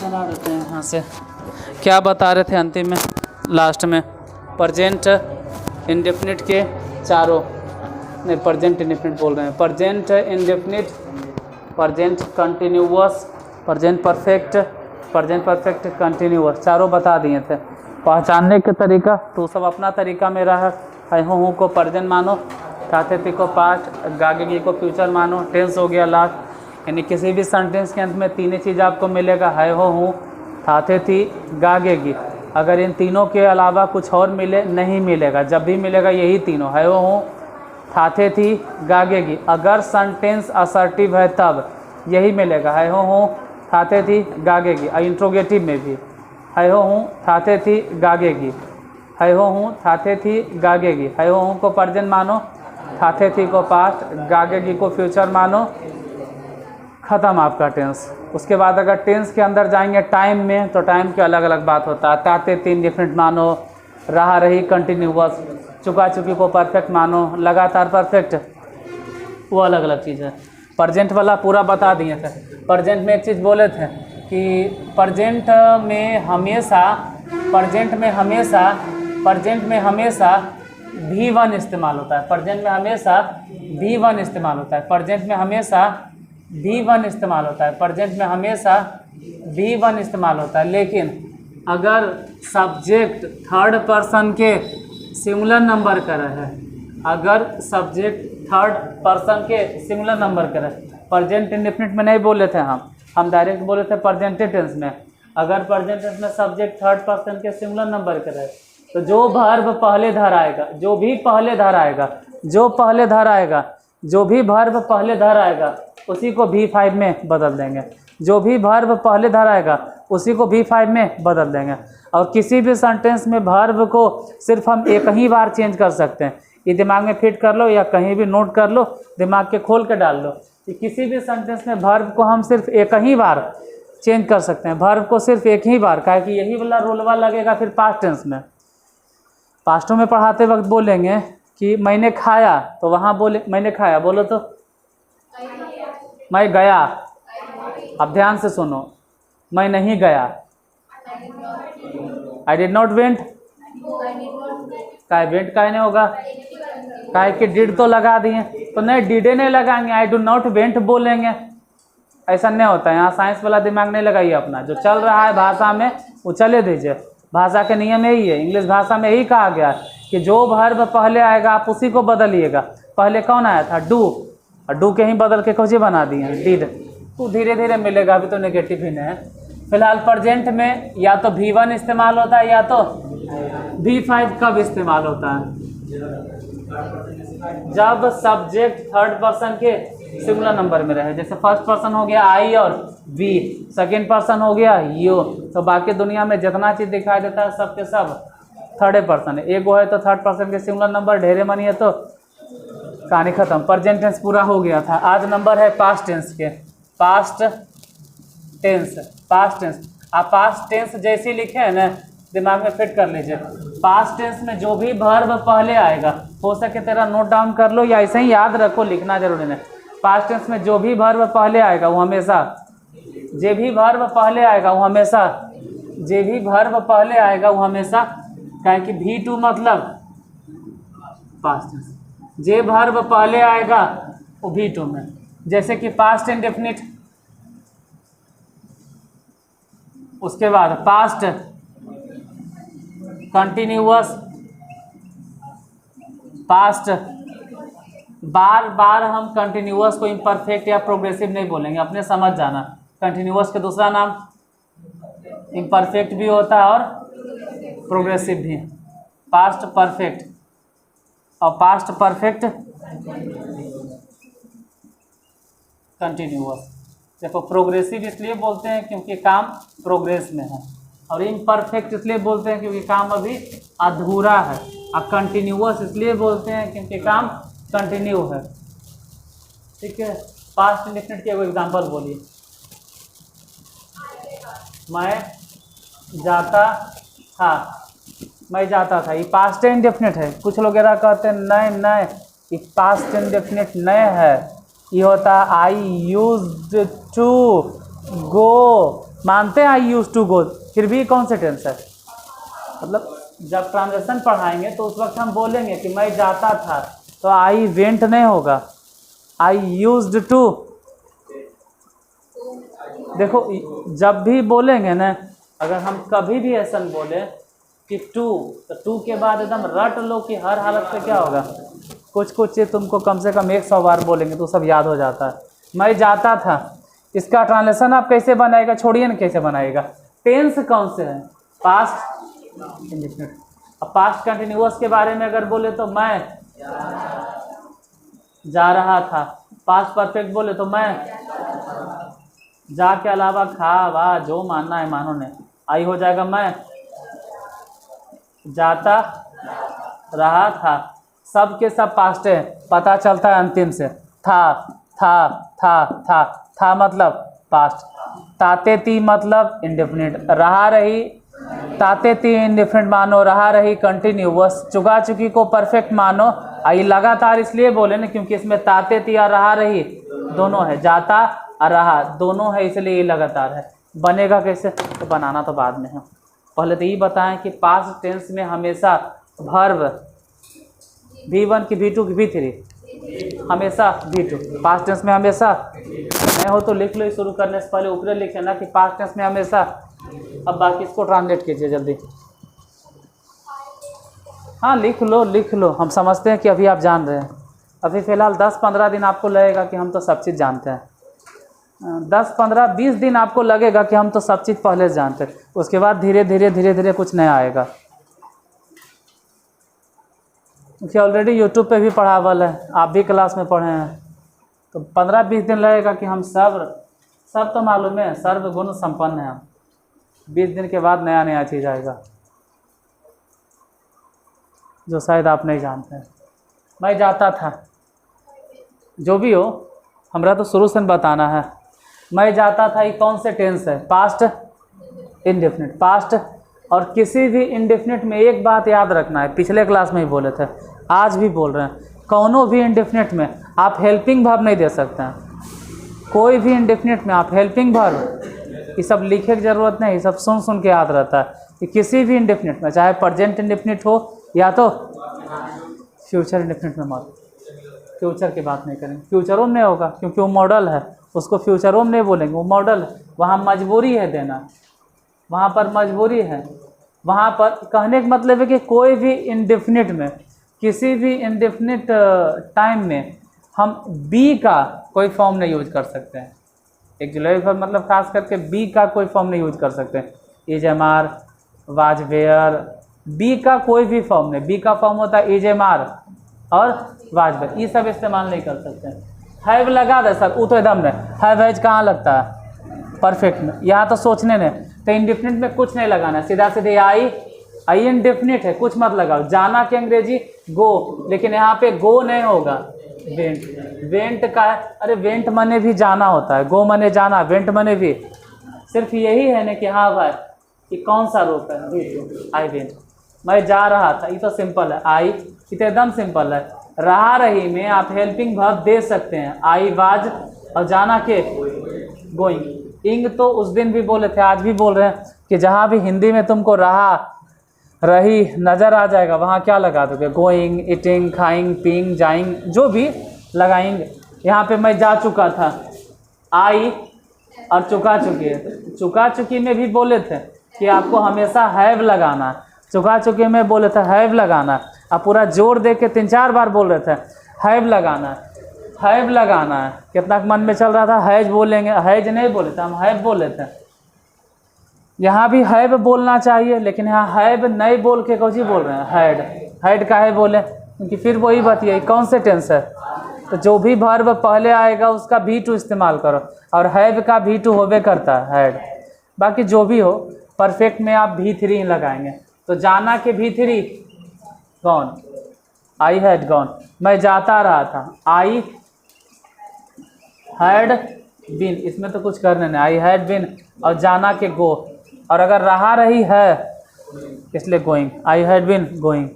चला देते हैं यहाँ से। क्या बता रहे थे अंतिम में, लास्ट में? प्रेजेंट इंडेफिनिट के चारों, नहीं प्रेजेंट इंडेफिनिट बोल रहे हैं, present indefinite, present continuous, present perfect continuous, चारों बता दिए थे। पहचानने के तरीका तो सब अपना तरीका में रहा है। हूँ को प्रेजेंट मानो, थाथे थी को पास्ट, गागेगी को फ्यूचर मानो, टेंस हो गया लास्ट। यानी किसी भी सेंटेंस के अंत में तीन ही चीज़ आपको मिलेगा, है हो हूँ, थाथे थी, गागेगी। अगर इन तीनों के अलावा कुछ और मिले नहीं मिलेगा, जब भी मिलेगा यही तीनों, है हो हूँ, थाथे थी, गागेगी। अगर सेंटेंस असर्टिव है तब यही मिलेगा, है हो हूँ, थाथे थी, गागेगी। और इंट्रोगेटिव में भी है हो हूँ, थाथे थी, गागेगी, है हो हूँ, थाथे थी, गागेगी। है हो हूँ को प्रेजेंट मानो, थाथे थी को पास्ट, गागेगी को फ्यूचर मानो, ख़त्म आपका टेंस। उसके बाद अगर टेंस के अंदर जाएंगे टाइम में, तो टाइम के अलग अलग बात होता है। ताते तीन डिफरेंट मानो, रहा रही कंटिन्यूअस, चुका चुकी को परफेक्ट मानो, लगातार परफेक्ट, वो अलग अलग चीज़ है। प्रेजेंट वाला पूरा बता दिए थे। प्रेजेंट में एक चीज़ बोले थे कि प्रेजेंट में हमेशा भी1 इस्तेमाल होता है। प्रेजेंट में हमेशा भी1 इस्तेमाल होता है। प्रेजेंट में हमेशा भी1 इस्तेमाल होता है। प्रेजेंट में हमेशा भी1 इस्तेमाल होता है। लेकिन अगर सब्जेक्ट थर्ड पर्सन के सिंगुलर नंबर का रहे, अगर सब्जेक्ट थर्ड पर्सन के सिंगुलर नंबर का रहे, प्रेजेंट इंडेफिनिट में नहीं बोले थे हम डायरेक्ट बोले थे प्रेजेंट टेंस में। अगर प्रेजेंट टेंस में सब्जेक्ट थर्ड पर्सन के सिंगुलर नंबर का रहे, तो जो वर्ब पहले धर आएगा, जो भी पहले धर आएगा, उसी को V5 में बदल देंगे। जो भी वर्ब पहले धर आएगा उसी को V5 में बदल देंगे। और किसी भी सेंटेंस में वर्ब को सिर्फ हम एक ही बार चेंज कर सकते हैं। ये दिमाग में फिट कर लो या कहीं भी नोट कर लो, दिमाग के खोल के डाल लो कि किसी भी सेंटेंस में वर्ब को हम सिर्फ एक ही बार चेंज कर सकते हैं। वर्ब को सिर्फ एक ही बार, काहे कि यही वाला रोलवा लगेगा फिर पास्ट टेंस में। पास्टों में पढ़ाते वक्त बोलेंगे कि मैंने खाया, तो वहाँ बोले मैंने खाया, बोलो तो मैं गया। अब ध्यान से सुनो, मैं नहीं गया, आई डिड नॉट वेंट। काय वेंट काय नहीं होगा, काय कि डिड तो लगा दिए, तो नहीं डिडे नहीं लगाएंगे, आई डू नॉट वेंट बोलेंगे। ऐसा नहीं होता है। यहाँ साइंस वाला दिमाग नहीं लगाइए अपना, जो चल रहा है भाषा में वो चले दीजिए। भाषा के नियम यही है, इंग्लिश भाषा में यही कहा गया है कि जो वर्ब पहले आएगा आप उसी को बदलिएगा। पहले कौन आया था? डू, और डू के ही बदल के कुछ बना दिए हैं डिड। तो धीरे धीरे मिलेगा, अभी तो नेगेटिव ही नहीं है। फिलहाल प्रेजेंट में या तो V1 इस्तेमाल होता है या तो V5 कब इस्तेमाल होता है? जब सब्जेक्ट थर्ड पर्सन के सिंगुलर नंबर में रहे। जैसे फर्स्ट पर्सन हो गया आई और वी, सेकेंड पर्सन हो गया यू, तो बाकी दुनिया में जितना चीज़ दिखाई देता है सब के सब थर्ड पर्सन है। एक वो है तो थर्ड पर्सन के सिंगुलर नंबर, ढेरे मनी है तो कहानी खत्म। प्रेजेंट टेंस पूरा हो गया था। आज नंबर है पास्ट टेंस के। पास्ट टेंस आप पास्ट टेंस जैसे लिखे हैं ना, दिमाग में फिट कर लीजिए। पास्ट टेंस में जो भी वर्ब पहले आएगा, हो सके तेरा नोट डाउन कर लो या ऐसे ही याद रखो, लिखना जरूरी नहीं। पास्ट टेंस में जो भी वर्ब पहले आएगा वो हमेशा, जे भी वर्ब पहले आएगा वो हमेशा, काहे कि V2 मतलब पास्ट टेंस, जे वर्ब पहले आएगा वो V2 में। जैसे कि पास्ट इंडेफिनिट, उसके बाद पास्ट कंटिन्यूअस, पास्ट। बार बार हम कंटिन्यूअस को इम्परफेक्ट या प्रोग्रेसिव नहीं बोलेंगे, अपने समझ जाना। कंटिन्यूअस के दूसरा नाम इम्परफेक्ट भी होता है और प्रोग्रेसिव भी। पास्ट परफेक्ट और पास्ट परफेक्ट कंटिन्यूअस। देखो प्रोग्रेसिव इसलिए बोलते हैं क्योंकि काम प्रोग्रेस में है, और इम्परफेक्ट इसलिए बोलते हैं क्योंकि काम अभी अधूरा है, और कंटिन्यूअस इसलिए बोलते हैं क्योंकि काम कंटिन्यू है। ठीक है। पास्ट इंडेफिनिट की एक एग्जांपल बोलिए। मैं जाता था, ये पास्ट इंडेफिनिट है। कुछ लोग ऐसा कहते हैं नहीं ये पास्ट इंडेफिनिट नहीं है, ये होता आई यूज्ड टू गो मानते हैं आई यूज टू गो, फिर भी कौन से टेंस है? मतलब जब ट्रांजेक्शन पढ़ाएंगे तो उस वक्त हम बोलेंगे कि मैं जाता था, तो आई वेंट नहीं होगा, आई यूज्ड टू। देखो जब भी बोलेंगे ना, अगर हम कभी भी ऐसा बोले कि टू, तो टू के बाद एकदम रट लो कि हर हालत पे क्या होगा, कुछ चीज़ तुमको कम से कम 100 बार बोलेंगे तो सब याद हो जाता है। मैं जाता था, इसका ट्रांसलेशन आप कैसे बनाएगा? छोड़िए ना कैसे बनाएगा। टेंस कौन से हैं? Past indefinite. अब पास्ट कंटिन्यूअस के बारे में अगर बोले तो मैं जा रहा था। पास्ट परफेक्ट बोले तो मैं जा के अलावा खा वा जो मानना है मानो ने, आई हो जाएगा मैं जाता रहा था। सब के सब पास्ट है, पता चलता है अंतिम से। था मतलब पास्ट, ताते ती मतलब इंडेफिनिट, रहा रही ताते ती इंडेफिनिट मानो, रहा रही कंटिन्यूअस, चुका चुकी को परफेक्ट मानो। आई लगातार इसलिए बोले ना क्योंकि इसमें ताते ती और रहा रही दोनों है, जाता और रहा दोनों है, इसलिए ये लगातार है। बनेगा कैसे? तो बनाना तो बाद में है, पहले तो ये बताएं कि पास्ट टेंस में हमेशा वर्ब V1 की V2 की V3 हमेशा V2, पास्ट टेंस में हमेशा। नहीं हो तो लिख लो, शुरू करने से पहले ऊपर लिख लेना कि पास्ट टेंस में हमेशा। अब बाकी इसको ट्रांसलेट कीजिए जल्दी। हाँ लिख लो, हम समझते हैं कि अभी आप जान रहे हैं। अभी फ़िलहाल 10-15 दिन आपको लगेगा कि हम तो सब चीज़ जानते हैं, 10-15-20 दिन आपको लगेगा कि हम तो सब चीज़ पहले से जानते हैं। उसके बाद धीरे धीरे कुछ नया आएगा। कि ऑलरेडी यूट्यूब पे भी पढ़ावल है, आप भी क्लास में पढ़े हैं, तो 15-20 दिन लगेगा कि हम सब तो मालूम है, सर्वगुण संपन्न है हम। 20 दिन के बाद नया चीज़ आएगा जो शायद आप नहीं जानते हैं। मैं जाता था, जो भी हो हमरा तो शुरू से बताना है। मैं जाता था ये कौन से टेंस है? Past indefinite. पास्ट और किसी भी इंडेफिनिट में एक बात याद रखना है, पिछले क्लास में ही बोले थे, आज भी बोल रहे हैं, कौनों भी इंडेफिनिट में आप हेल्पिंग वर्ब नहीं दे सकते हैं। कोई भी इंडेफिनिट में आप हेल्पिंग वर्ब, ये सब लिखे की ज़रूरत नहीं, ये सब सुन के याद रहता है कि किसी भी इंडेफिनिट में, चाहे प्रेजेंट इंडेफिनिट हो या तो फ्यूचर इंडेफिनिट में मत। फ्यूचर की बात नहीं करेंगे, फ्यूचरों में नहीं होगा क्योंकि वो मॉडल है, उसको फ्यूचरों में नहीं बोलेंगे, वो मॉडल है। वहाँ मजबूरी है देना, वहाँ पर मजबूरी है। वहाँ पर कहने का मतलब है कि कोई भी इंडेफिनिट में, किसी भी इंडेफिनिट टाइम में हम बी का कोई फॉर्म नहीं यूज कर सकते हैं। एक्सिलरी वर्ब मतलब खास करके बी का कोई फॉर्म नहीं यूज कर सकते हैं। Is am are, was were, be का कोई भी फॉर्म नहीं। बी का फॉर्म होता है इज एम आर और वाज वेयर, ये सब इस्तेमाल नहीं कर सकते हैं। हैव लगा दे सर, वो तो एकदम नहीं। हैव हैज कहाँ लगता है? परफेक्ट में। यहाँ तो सोचने ने, तो इंडेफिनिट में कुछ नहीं लगाना है, सीधा सीधे आई इंडेफिनिट है, कुछ मत लगाओ। जाना के अंग्रेजी गो, लेकिन यहाँ पे गो नहीं होगा, वेंट। वेंट का है, अरे वेंट मने भी जाना होता है, गो मने जाना, वेंट मने भी। सिर्फ यही है ना कि हाँ भाई ये कौन सा रूप है? I went. मैं जा रहा था, ये तो सिंपल है। आई, ये तो एकदम सिंपल है। रहा रही में आप हेल्पिंग वर्ब दे सकते हैं, आई वाज, और जाना के गोइंग। इंग तो उस दिन भी बोले थे, आज भी बोल रहे हैं कि जहाँ भी हिंदी में तुमको रहा रही नज़र आ जाएगा, वहाँ क्या लगा दोगे? गोइंग, ईटिंग, खाइंग, पीइंग, जाइंग, जो भी लगाएंगे। यहाँ पे मैं जा चुका था, आई और चुका चुकी है। चुका चुकी में भी बोले थे कि आपको हमेशा हैव लगाना है। चुका चुकी में बोले थे हैव लगाना, आप पूरा जोर दे के 3-4 बार बोल रहे थे हैव लगाना है, हैव लगाना है। कितना मन में चल रहा था हैज बोलेंगे, हैज नहीं बोले थे हम, हैव बोले थे। यहाँ भी हैव बोलना चाहिए, लेकिन यहाँ हैव नहीं बोल के कौन सी बोल रहे हैं? हैड। हैड का है बोले क्योंकि फिर वही बात, यही कौन से टेंस है? तो जो भी वर्ब पहले आएगा उसका V2 इस्तेमाल करो, और हैव का V2 होवे करता है हैड। बाकी जो भी हो, परफेक्ट में आप V3 ही लगाएंगे। तो जाना के V3 gone, I had gone. मैं जाता रहा था, आई हैड बीन, इसमें तो कुछ करने नहीं, आई हैड बीन। और जाना के गो, और अगर रहा रही है इसलिए going, I had been going.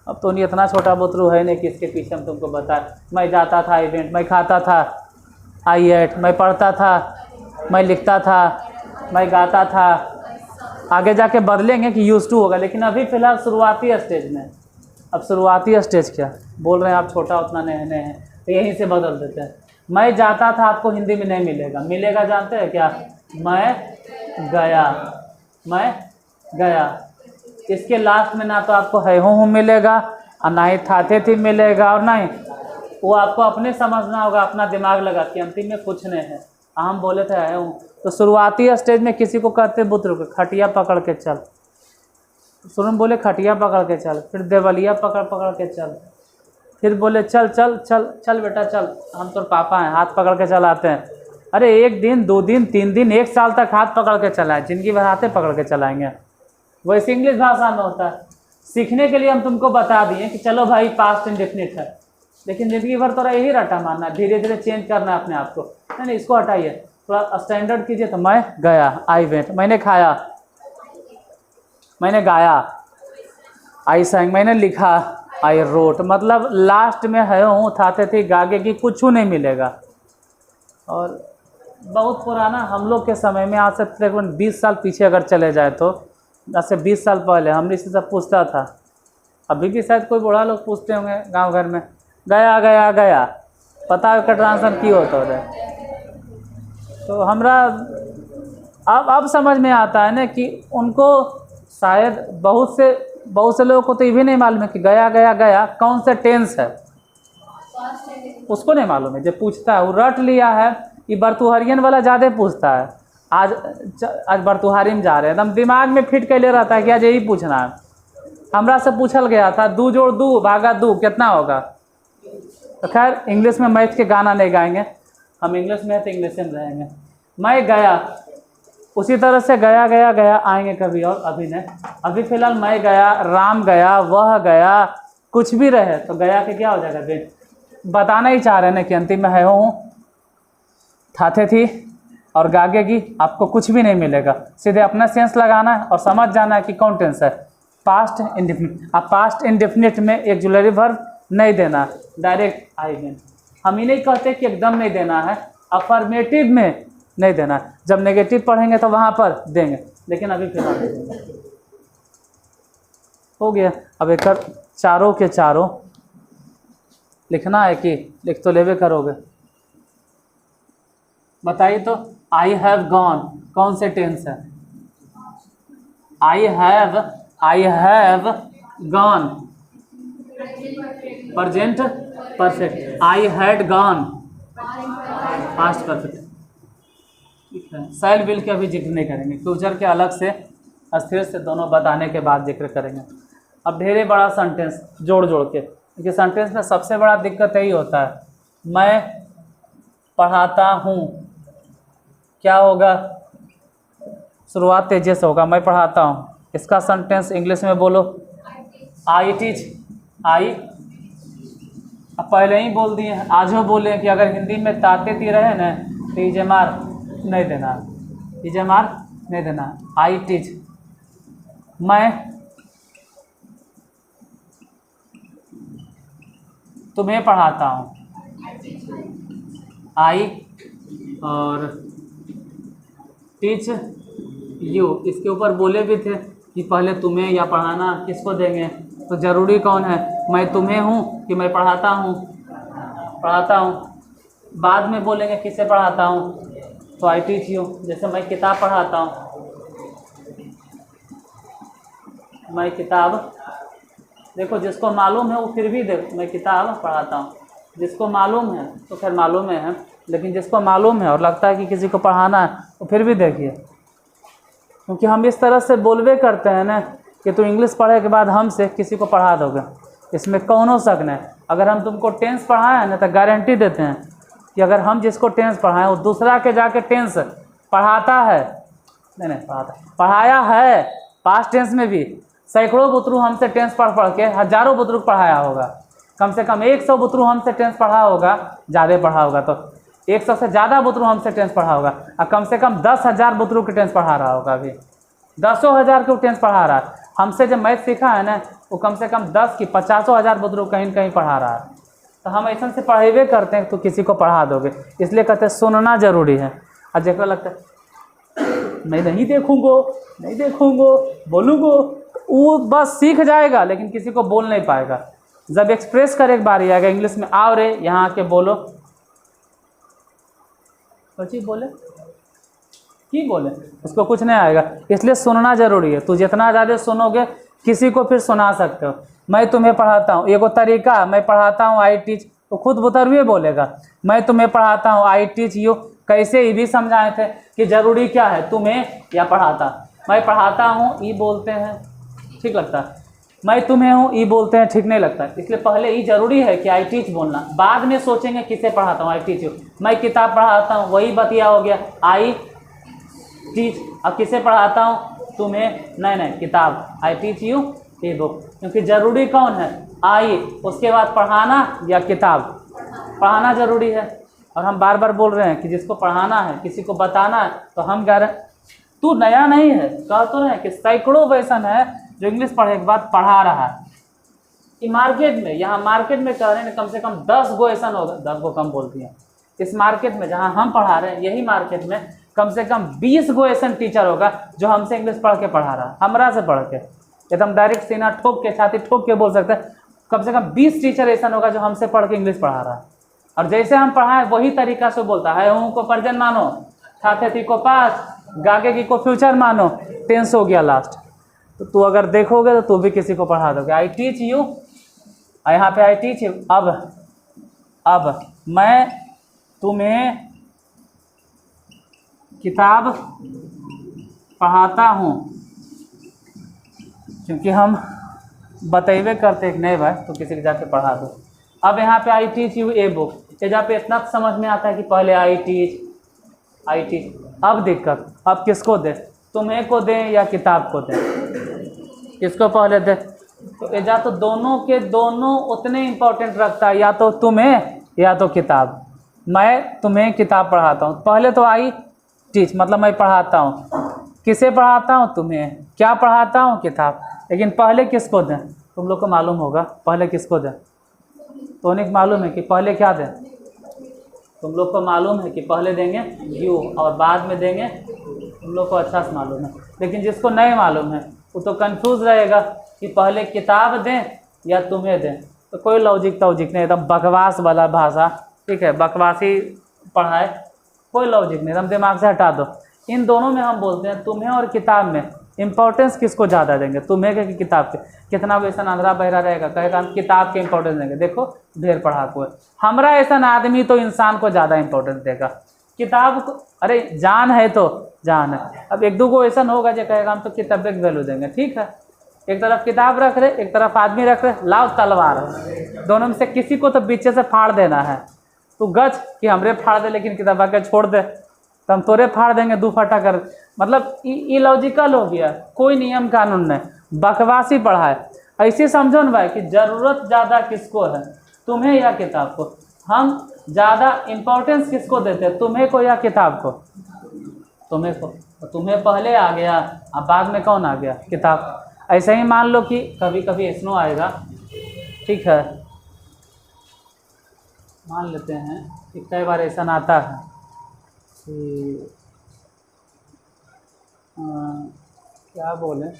अब तो नहीं, इतना छोटा बोतरू है नहीं कि इसके पीछे हम तुमको बता। मैं जाता था, आई वेंट। मैं खाता था, आई एट। मैं पढ़ता था, मैं लिखता था, मैं गाता था, आगे जाके बदलेंगे कि यूज्ड टू होगा, लेकिन अभी फ़िलहाल शुरुआती स्टेज में। अब शुरुआती स्टेज क्या बोल रहे हैं आप, छोटा उतना नए नए हैं तो यहीं से बदल देते हैं। मैं जाता था आपको हिंदी में नहीं मिलेगा, मिलेगा जानते हैं क्या, मैं गया, मैं गया। इसके लास्ट में ना तो आपको है हूँ मिलेगा और ना ही थाते थी मिलेगा, और ना ही वो आपको अपने समझना होगा, अपना दिमाग लगा के अंतिम में कुछ नहीं है। हम बोले थे है हूँ, तो शुरुआती स्टेज में किसी को कहते बुजुर्ग, खटिया पकड़ के चल, शुरू में बोले खटिया पकड़ के चल, फिर देवलिया पकड़ पकड़ के चल, फिर बोले चल चल चल चल बेटा चल, हम तो पापा हैं, हाथ पकड़ के चलाते हैं। अरे 1 दिन 2 दिन 3 दिन 1 साल तक हाथ पकड़ के चलाएं, जिंदगी भर हाथे पकड़ के चलाएंगे। वैसे इंग्लिश भाषा में होता है। सीखने के लिए हम तुमको बता दिए कि चलो भाई पास्ट इंडेफिनिट है, लेकिन ज़िंदगी भर थोड़ा यही रटा मारना है, धीरे धीरे चेंज करना है अपने आप को। नहीं इसको हटाइए, थोड़ा स्टैंडर्ड कीजिए। तो मैं गया, आई वेंट, मैंने खाया, मैंने गाया, आई सैंग, मैंने लिखा, आई रोट। मतलब लास्ट में है हूँ थाते थे गागे की कुछ नहीं मिलेगा। और बहुत पुराना हम लोग के समय में, आज से तकरीबन 20 साल पीछे अगर चले जाए तो, आज से 20 साल पहले हम इसी सब पूछता था। अभी भी शायद कोई बूढ़ा लोग पूछते होंगे गांव घर में, गया गया गया, पता है का ट्रांसफर क्यों होता है। तो हमरा अब समझ में आता है ना कि उनको शायद बहुत से लोगों को तो ये भी नहीं मालूम है कि गया गया गया कौन से टेंस है, उसको नहीं मालूम है। जब पूछता है वो रट लिया है, ये बर्तुहरियन वाला ज़्यादा पूछता है। आज बर्तुहारी में जा रहे हैं, एकदम दिमाग में फिट कर ले रहता है कि आज यही पूछना है। हमरा से पूछल गया था 2 जोड़ 2 भागा 2 कितना होगा। तो खैर इंग्लिश में मैथ के गाना नहीं गाएंगे हम, इंग्लिश में है तो इंग्लिश में रहेंगे। मैं गया, उसी तरह से गया गया गया आएंगे कभी और, अभी नहीं। अभी फ़िलहाल मैं गया, राम गया, वह गया, कुछ भी रहे तो गया के क्या हो जाएगा बेट। बताना ही चाह रहे हैं कि अंतिम में है हूँ थाथे थी और गागे की, आपको कुछ भी नहीं मिलेगा। सीधे अपना सेंस लगाना है और समझ जाना है कि कौन टेंस है, पास्ट इंडेफिनिट। अब पास्ट इंडेफिनिट में एक ऑक्सिलरी वर्ब नहीं देना, डायरेक्ट आई वेंट। हम ही नहीं कहते कि एकदम नहीं देना है, अफर्मेटिव में नहीं देना है। जब नेगेटिव पढ़ेंगे तो वहाँ पर देंगे, लेकिन अभी फिलहाल नहीं देंगे। हो गया। अब एक चारों के चारों लिखना है कि लिख तो लेवे करोगे। बताइए तो, आई हैव गॉन कौन से टेंस है? I have gone present perfect, I had gone past perfect. ठीक है, शैल विल के अभी जिक्र नहीं करेंगे, फ्यूचर के अलग से अस्थिर से दोनों बताने के बाद जिक्र करेंगे। अब ढेरे बड़ा सेंटेंस जोड़ जोड़ के, क्योंकि सेंटेंस में सबसे बड़ा दिक्कत यही होता है, मैं पढ़ाता हूँ, क्या होगा? शुरुआत तेजी से होगा, मैं पढ़ाता हूँ। इसका सेंटेंस इंग्लिश में बोलो, आई टीच। आई अब पहले ही बोल दिए, आज हो बोले कि अगर हिंदी में ताते ती रहे ना तो इजे मार नहीं देना, इजे मार नहीं देना। आई टीच, मैं तुम्हें पढ़ाता हूँ। आई और टीच यू, इसके ऊपर बोले भी थे कि पहले तुम्हें या पढ़ाना किसको देंगे, तो ज़रूरी कौन है, मैं तुम्हें हूँ कि मैं पढ़ाता हूँ? पढ़ाता हूँ। बाद में बोलेंगे किससे पढ़ाता हूँ, तो आई टीच यू। जैसे मैं किताब पढ़ाता हूँ, मैं किताब, देखो जिसको मालूम है वो फिर भी देखो, मैं किताब पढ़ाता हूँ। जिसको मालूम है तो फिर मालूम है, लेकिन जिसको मालूम है और लगता है कि किसी को पढ़ाना है तो फिर भी देखिए, क्योंकि हम इस तरह से बोलवे करते हैं ना कि तू इंग्लिश पढ़े के बाद हमसे किसी को पढ़ा दोगे, इसमें कौनो शक नहीं। अगर हम तुमको टेंस पढ़ाएं ना तो गारंटी देते हैं कि अगर हम जिसको टेंस पढ़ाएं वो दूसरा के जाके टेंस पढ़ाता है, नहीं पढ़ाता, पढ़ाया है। पास्ट टेंस में भी सैकड़ों बुतरू हमसे टेंस पढ़ के हजारों बुतरू पढ़ाया होगा, कम से कम 100 बुतरू हमसे टेंस पढ़ा होगा, ज़्यादा पढ़ा होगा तो 100 से ज़्यादा बुतरू हमसे टेंस पढ़ा होगा, और कम से कम 10,000 बुतरू के टेंस पढ़ा रहा होगा। अभी 10,000 के टेंस पढ़ा रहा है। हमसे जब मैथ सीखा है ना, वो कम से कम 10 की 50,000 बुतरू कहीं न कहीं पढ़ा रहा है। तो हम ऐसा से पढ़ेबे करते हैं तो किसी को पढ़ा दोगे, इसलिए कहते हैं सुनना जरूरी है। और जैसा लगता है मैं नहीं देखूंगो, नहीं देखूंगो, बोलूंगो, वो बस सीख जाएगा लेकिन किसी को बोल नहीं पाएगा। जब एक्सप्रेस कर एक बार ही आएगा इंग्लिश में, आओ रे यहाँ आके बोलो, बच्ची बोले की बोले, उसको कुछ नहीं आएगा। इसलिए सुनना जरूरी है। तू जितना ज़्यादा सुनोगे किसी को फिर सुना सकते हो। मैं तुम्हें पढ़ाता हूँ, एगो तरीका, मैं पढ़ाता हूँ आई टीच, तो खुद बुतरवे बोलेगा। मैं तुम्हें पढ़ाता हूँ आई टीच यू, कैसे ये भी समझाए थे कि ज़रूरी क्या है, तुम्हें या पढ़ाता। मैं पढ़ाता हूँ ई बोलते हैं, ठीक लगता है। मैं तुम्हें हूँ ई बोलते हैं, ठीक नहीं लगता। इसलिए पहले ई जरूरी है कि आई टीच बोलना, बाद में सोचेंगे किसे पढ़ाता हूँ, आई टीच यू। मैं किताब पढ़ाता हूँ, वही बतिया हो गया आई टीच। अब किसे पढ़ाता हूँ, तुम्हें, नहीं किताब, I teach U a book. क्योंकि ज़रूरी कौन है, आई, उसके बाद पढ़ाना या किताब। पढ़ाना ज़रूरी है। और हम बार बार बोल रहे हैं कि जिसको पढ़ाना है, किसी को बताना है, तो हम कह रहे हैं तू नया नहीं है, कह तो रहे हैं कि सैकड़ों वैसन है जो इंग्लिश पढ़े के बाद पढ़ा रहा है। कि मार्केट में, यहाँ मार्केट में कह रहे हैं कम से कम 10 गो ऐसा होगा, 10 गो कम बोलती हैं। इस मार्केट में जहाँ हम पढ़ा रहे हैं, यही मार्केट में कम से कम 20 गो ऐसा टीचर होगा जो हमसे इंग्लिश पढ़ के पढ़ा रहा है, हमरा से पढ़ के एकदम डायरेक्ट सीना ठोक के, छाती ठोक के बोल सकते हैं। कम से कम 20 टीचर ऐसा होगा जो हमसे पढ़ के इंग्लिश पढ़ा रहा है। और जैसे हम पढ़ाएं वही तरीका से बोलता है। हूँ को प्रेजेंट मानो, थे थी को पास्ट, गागे की को फ्यूचर मानो, टेंस हो गया लास्ट। तो तू अगर देखोगे तो तू भी किसी को पढ़ा दोगे। आई टीच यू, यहाँ पे आई टीच यू। अब मैं तुम्हें किताब पढ़ाता हूँ, क्योंकि हम बतेबे करते एक नहीं भाई तो किसी को जाके पढ़ा दो। अब यहाँ पे I teach U a book, जहाँ पे इतना समझ में आता है कि पहले आई टीच। अब दिक्कत, अब किसको दे, तुम्हें को दें या किताब को दें, किसको पहले दे। तो एजा तो दोनों के दोनों उतने इम्पोर्टेंट रखता है, या तो तुम्हें या तो किताब। मैं तुम्हें किताब पढ़ाता हूँ, पहले तो आई टीच मतलब मैं पढ़ाता हूँ। किसे पढ़ाता हूँ, तुम्हें। क्या पढ़ाता हूँ, किताब। लेकिन पहले किसको दें, तुम लोग को मालूम होगा पहले किसको दें। तो उन्हें मालूम है कि पहले क्या दें, तुम लोग को मालूम है कि पहले देंगे यू और बाद में देंगे, तुम लोग को अच्छा से मालूम है। लेकिन जिसको नहीं मालूम है वो तो कंफ्यूज रहेगा कि पहले किताब दें या तुम्हें दें। तो कोई लॉजिक नहीं, एकदम बकवास वाला भाषा, ठीक है, बकवासी पढ़ाए, कोई लॉजिक नहीं, एकदम दिमाग से हटा दो। इन दोनों में हम बोलते हैं तुम्हें और किताब में इंपॉर्टेंस किसको ज़्यादा देंगे, तुम्हें के किताब के। कितना भी ऐसा अंधरा बहरा रहेगा कहेगा हम किताब के इंपॉर्टेंस देंगे। देखो ढेर पढ़ाकू है, हमारा ऐसा आदमी तो इंसान को ज़्यादा इंपॉर्टेंस देगा, किताब को अरे जान है तो जान है। अब एक दो गो ऐसा होगा जो कहेगा हम तो किताब के वैल्यू देंगे, ठीक है। एक तरफ किताब रख रहे, एक तरफ आदमी रख रहे, लाओ तलवार, दोनों में से किसी को तो पीछे से फाड़ देना है। तू गच कि हमरे फाड़ दे लेकिन किताब आके छोड़ दे, तो हम तोरे फाड़ देंगे दू फटा कर। मतलब इलॉजिकल हो गया, कोई नियम कानून नहीं, बकवासी पढ़ाए। ऐसे समझो न भाई कि ज़रूरत ज़्यादा किसको है, तुम्हें या किताब को। हम ज़्यादा इम्पोर्टेंस किसको देते हैं, तुम्हें को या किताब को, तुम्हें को। तो तुम्हें पहले आ गया, अब बाद में कौन आ गया, किताब। ऐसे ही मान लो कि कभी कभी ऐसा आएगा, ठीक है, मान लेते हैं कि कई बार ऐसा आता है कि क्या बोलें,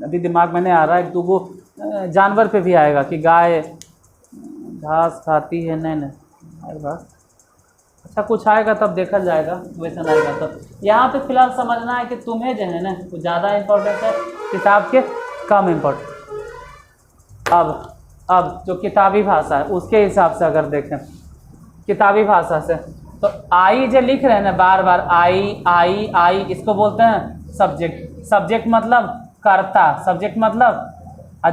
अभी दिमाग में नहीं आ रहा है। एक दो जानवर पे भी आएगा कि गाय घास खाती है, नहीं आएगा, अच्छा कुछ आएगा तब देखा जाएगा, वैसा आएगा तब। यहाँ पे फिलहाल समझना है कि तुम्हें जो है ना वो ज़्यादा इम्पोर्टेंट है, किताब के कम इम्पोर्टेंट। अब जो किताबी भाषा है उसके हिसाब से अगर देखें, किताबी भाषा से तो आई जो लिख रहे हैं ना बार बार, आई, इसको बोलते हैं सब्जेक्ट। सब्जेक्ट मतलब कर्ता, सब्जेक्ट मतलब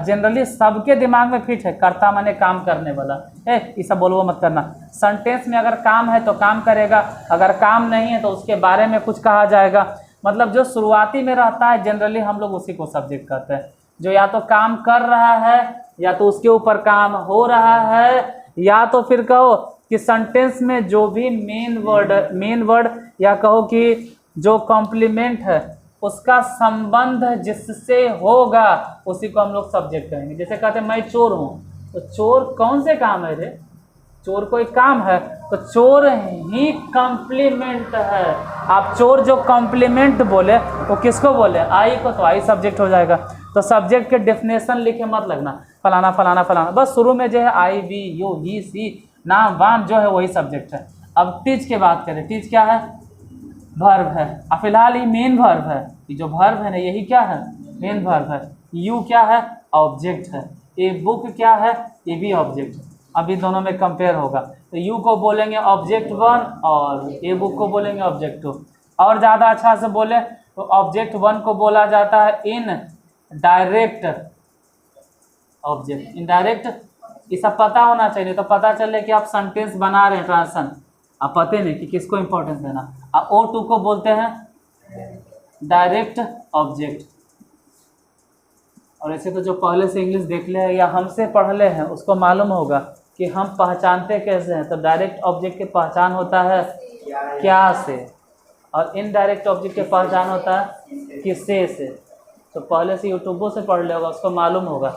जनरली सबके दिमाग में फिट है, कर्ता माने काम करने वाला। ये सब बोलवो मत करना। सेंटेंस में अगर काम है तो काम करेगा, अगर काम नहीं है तो उसके बारे में कुछ कहा जाएगा। मतलब जो शुरुआती में रहता है जनरली हम लोग उसी को सब्जेक्ट कहते हैं। जो या तो काम कर रहा है, या तो उसके ऊपर काम हो रहा है, या तो फिर कहो कि सेंटेंस में जो भी मेन वर्ड या कहो कि जो कॉम्प्लीमेंट है उसका संबंध जिससे होगा उसी को हम लोग सब्जेक्ट कहेंगे। जैसे कहते हैं मैं चोर हूँ, तो चोर कौन से काम है रे, चोर कोई काम है, तो चोर ही कॉम्प्लीमेंट है। आप चोर जो कॉम्प्लीमेंट बोले वो किसको बोले, आई को, तो आई सब्जेक्ट हो जाएगा। तो सब्जेक्ट के डेफिनेशन लिखे मत लगना फलाना फलाना फलाना, बस शुरू में जो है आई वी यू ही सी नाम वाम जो है वही सब्जेक्ट है। अब टीच की बात करें, टीच क्या है, वर्ब है। अब फिलहाल ये मेन वर्ब है, ये जो वर्ब है ना यही क्या है, मेन वर्ब है। यू क्या है, ऑब्जेक्ट है। ए बुक क्या है, ये भी ऑब्जेक्ट है। अभी दोनों में कंपेयर होगा, तो यू को बोलेंगे ऑब्जेक्ट 1 और ए बुक को बोलेंगे ऑब्जेक्ट 2। और ज़्यादा अच्छा से बोले तो ऑब्जेक्ट 1 को बोला जाता है इन डायरेक्ट ऑब्जेक्ट। इनडायरेक्ट ये सब पता होना चाहिए, तो पता चले कि आप सेंटेंस बना रहे हैं ट्रांसलेशन, आप पते नहीं कि किसको इंपॉर्टेंस देना। अब O2 को बोलते हैं डायरेक्ट ऑब्जेक्ट। और ऐसे तो जो पहले से इंग्लिश देख ले हैं या हमसे पढ़ ले हैं उसको मालूम होगा कि हम पहचानते कैसे हैं। तो डायरेक्ट ऑब्जेक्ट की पहचान होता है क्या से, और इनडायरेक्ट ऑब्जेक्ट की पहचान होता है किससे से। तो पहले से यूट्यूबों से पढ़ ले होगा, उसको मालूम होगा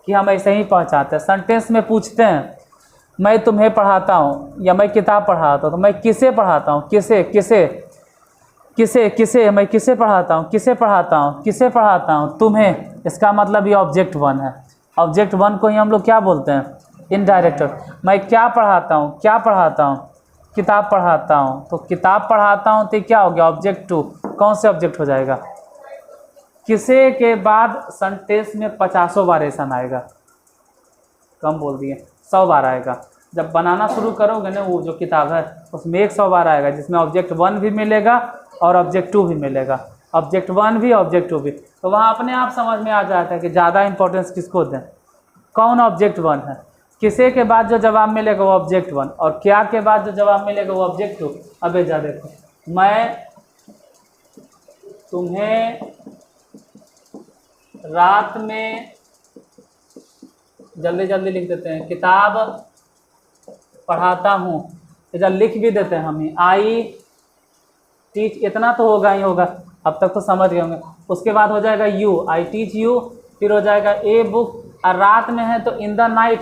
कि हम ऐसे ही पहचानते हैं। सेंटेंस में पूछते हैं मैं तुम्हें पढ़ाता हूँ या मैं किताब पढ़ाता हूँ, तो मैं किसे पढ़ाता हूँ, किसे किसे किसे किसे, मैं किसे पढ़ाता हूँ, किसे पढ़ाता हूँ, किसे पढ़ाता हूँ, तुम्हें। इसका मतलब ये ऑब्जेक्ट 1 है। ऑब्जेक्ट 1 को ही हम लोग क्या बोलते हैं, इनडायरेक्ट। मैं क्या पढ़ाता हूँ, क्या पढ़ाता हूँ, किताब पढ़ाता हूँ। तो किताब पढ़ाता हूँ तो क्या हो गया, ऑब्जेक्ट 2। कौन से ऑब्जेक्ट हो जाएगा, किसे के बाद सेंटेंस में 50 बार ऐसा आएगा, कम बोल दिए 100 बार आएगा। जब बनाना शुरू करोगे ना वो जो किताब है उसमें 100 बार आएगा, जिसमें ऑब्जेक्ट 1 भी मिलेगा और ऑब्जेक्ट 2 भी मिलेगा, ऑब्जेक्ट 1 भी ऑब्जेक्ट 2 भी। तो वहाँ अपने आप समझ में आ जाता है कि ज़्यादा इंपॉर्टेंस किसको दें, कौन ऑब्जेक्ट 1 है। किसे के बाद जो जवाब मिलेगा वो ऑब्जेक्ट 1, और क्या के बाद जो जवाब मिलेगा वो ऑब्जेक्ट 2। अब जा देखो, मैं तुम्हें रात में, जल्दी जल्दी लिख देते हैं, किताब पढ़ाता हूँ, इधर लिख भी देते हैं हम ही, आई टीच, इतना तो होगा ही होगा, अब तक तो समझ गए होंगे। उसके बाद हो जाएगा यू, आई टीच यू, फिर हो जाएगा ए बुक, और रात में है तो इन द नाइट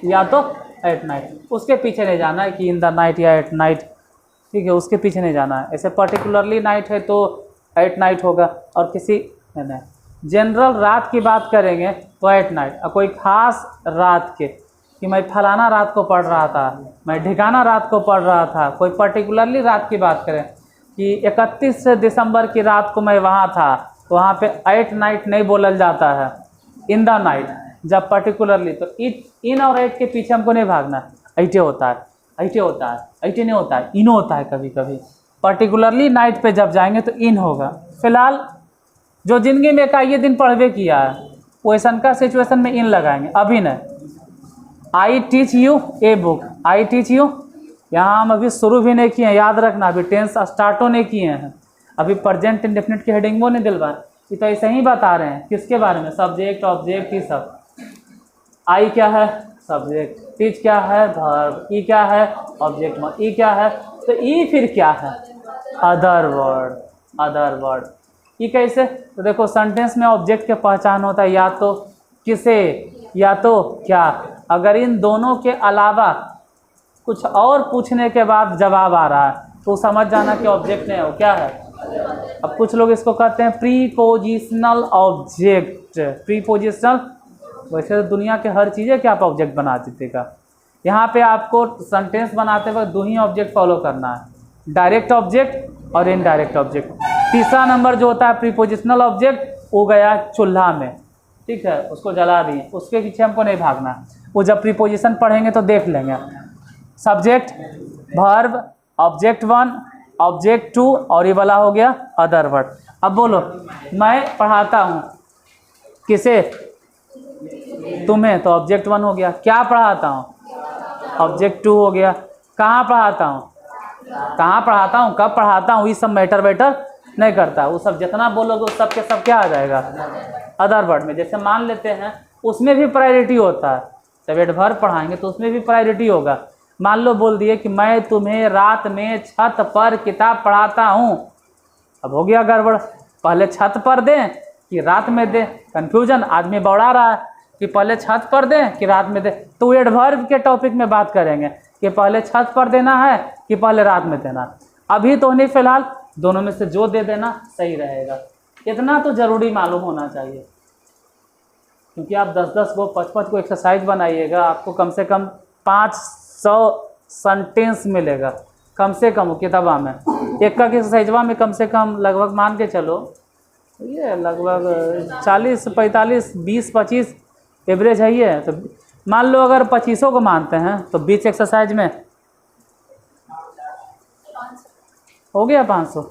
या तो एट नाइट। उसके पीछे नहीं जाना है कि इन द नाइट या एट नाइट, ठीक है, उसके पीछे नहीं जाना है। ऐसे पर्टिकुलरली नाइट है तो एट नाइट होगा, और किसी नहीं, जनरल रात की बात करेंगे तो एट नाइट। और कोई खास रात के कि मैं फलाना रात को पढ़ रहा था, मैं ढिकाना रात को पढ़ रहा था, कोई पर्टिकुलरली रात की बात करें कि 31 दिसंबर की रात को मैं वहाँ था, तो वहाँ पे एट नाइट नहीं बोलल जाता है, इन द नाइट। जब पर्टिकुलरली, तो इन और एट के पीछे हमको नहीं भागना, ऐटे होता है, ऐटे होता है, ऐटे नहीं होता है, इन होता है कभी कभी। पर्टिकुलरली नाइट पे जब जाएंगे तो इन होगा। फिलहाल जो ज़िंदगी में का ये दिन पढ़वे किया है वैसन का सिचुएशन में इन लगाएंगे, अभी नहीं। I teach U a book, I teach you, यहाँ हम अभी शुरू भी नहीं किए हैं, याद रखना, अभी टेंस स्टार्टो नहीं किए हैं, अभी प्रेजेंट इंडेफिनिट की हेडिंग वो नहीं दिलवा, ये तो ऐसे ही बता रहे हैं। किसके बारे में, सब्जेक्ट ऑब्जेक्ट ही सब। आई क्या है, सब्जेक्ट, टीच क्या है, वर्ब, ई क्या है, ऑब्जेक्ट, ई क्या है, तो ई फिर क्या है, अदर वर्ड, अदर वर्ड। ये कैसे, तो देखो सेंटेंस में ऑब्जेक्ट की पहचान होता है या तो किसे या तो क्या। अगर इन दोनों के अलावा कुछ और पूछने के बाद जवाब आ रहा है तो समझ जाना कि ऑब्जेक्ट नहीं है, वो क्या है। अब कुछ लोग इसको कहते हैं प्रीपोजिशनल ऑब्जेक्ट, प्रीपोजिशनल। वैसे तो दुनिया के हर चीज़ें क्या आप ऑब्जेक्ट बना दीजिएगा, यहाँ पे आपको सेंटेंस बनाते वक्त 2 ही ऑब्जेक्ट फॉलो करना है, डायरेक्ट ऑब्जेक्ट और इनडायरेक्ट ऑब्जेक्ट। तीसरा नंबर जो होता है प्रीपोजिशनल ऑब्जेक्ट, वो गया चूल्हा में, ठीक है, उसको जला दिए, उसके पीछे हमको नहीं भागना। वो जब प्रीपोजिशन पढ़ेंगे तो देख लेंगे, सब्जेक्ट, वर्ब, ऑब्जेक्ट 1, ऑब्जेक्ट 2, और ये वाला हो गया अदर वर्ड। अब बोलो, मैं पढ़ाता हूँ किसे, तुम्हें, तो ऑब्जेक्ट 1 हो गया। क्या पढ़ाता हूँ, ऑब्जेक्ट 2 हो गया। कहाँ पढ़ाता हूँ, कहाँ पढ़ाता हूँ, कब पढ़ाता हूँ, ये सब मैटर नहीं करता, वो सब जितना बोलोगे उस सब के सब क्या आ जाएगा, अदर वर्ड में। जैसे मान लेते हैं उसमें भी प्रायोरिटी होता है, जब एडवर्ब पढ़ाएंगे तो उसमें भी प्रायोरिटी होगा। मान लो बोल दिए कि मैं तुम्हें रात में छत पर किताब पढ़ाता हूँ, अब हो गया गड़बड़, पहले छत पर दें कि रात में दें, कन्फ्यूजन, आदमी बौड़ा रहा है। कि पहले छत पर दें कि रात में दें, तो एडवर्ब के टॉपिक में बात करेंगे कि पहले छत पर देना है कि पहले रात में देना। अभी तो नहीं, फिलहाल दोनों में से जो दे देना सही रहेगा। इतना तो ज़रूरी मालूम होना चाहिए, क्योंकि आप 10-10 को 55 को एक्सरसाइज बनाइएगा, आपको कम से कम 500 सेंटेंस मिलेगा कम से कम किताबा में। एक का एक्सरसाइजवा में कम से कम लगभग मान के चलो ये लगभग 40, 45, 20, 25 एवरेज है ये। तो मान लो अगर 2500 को मानते हैं तो 20 एक्सरसाइज में हो गया 500।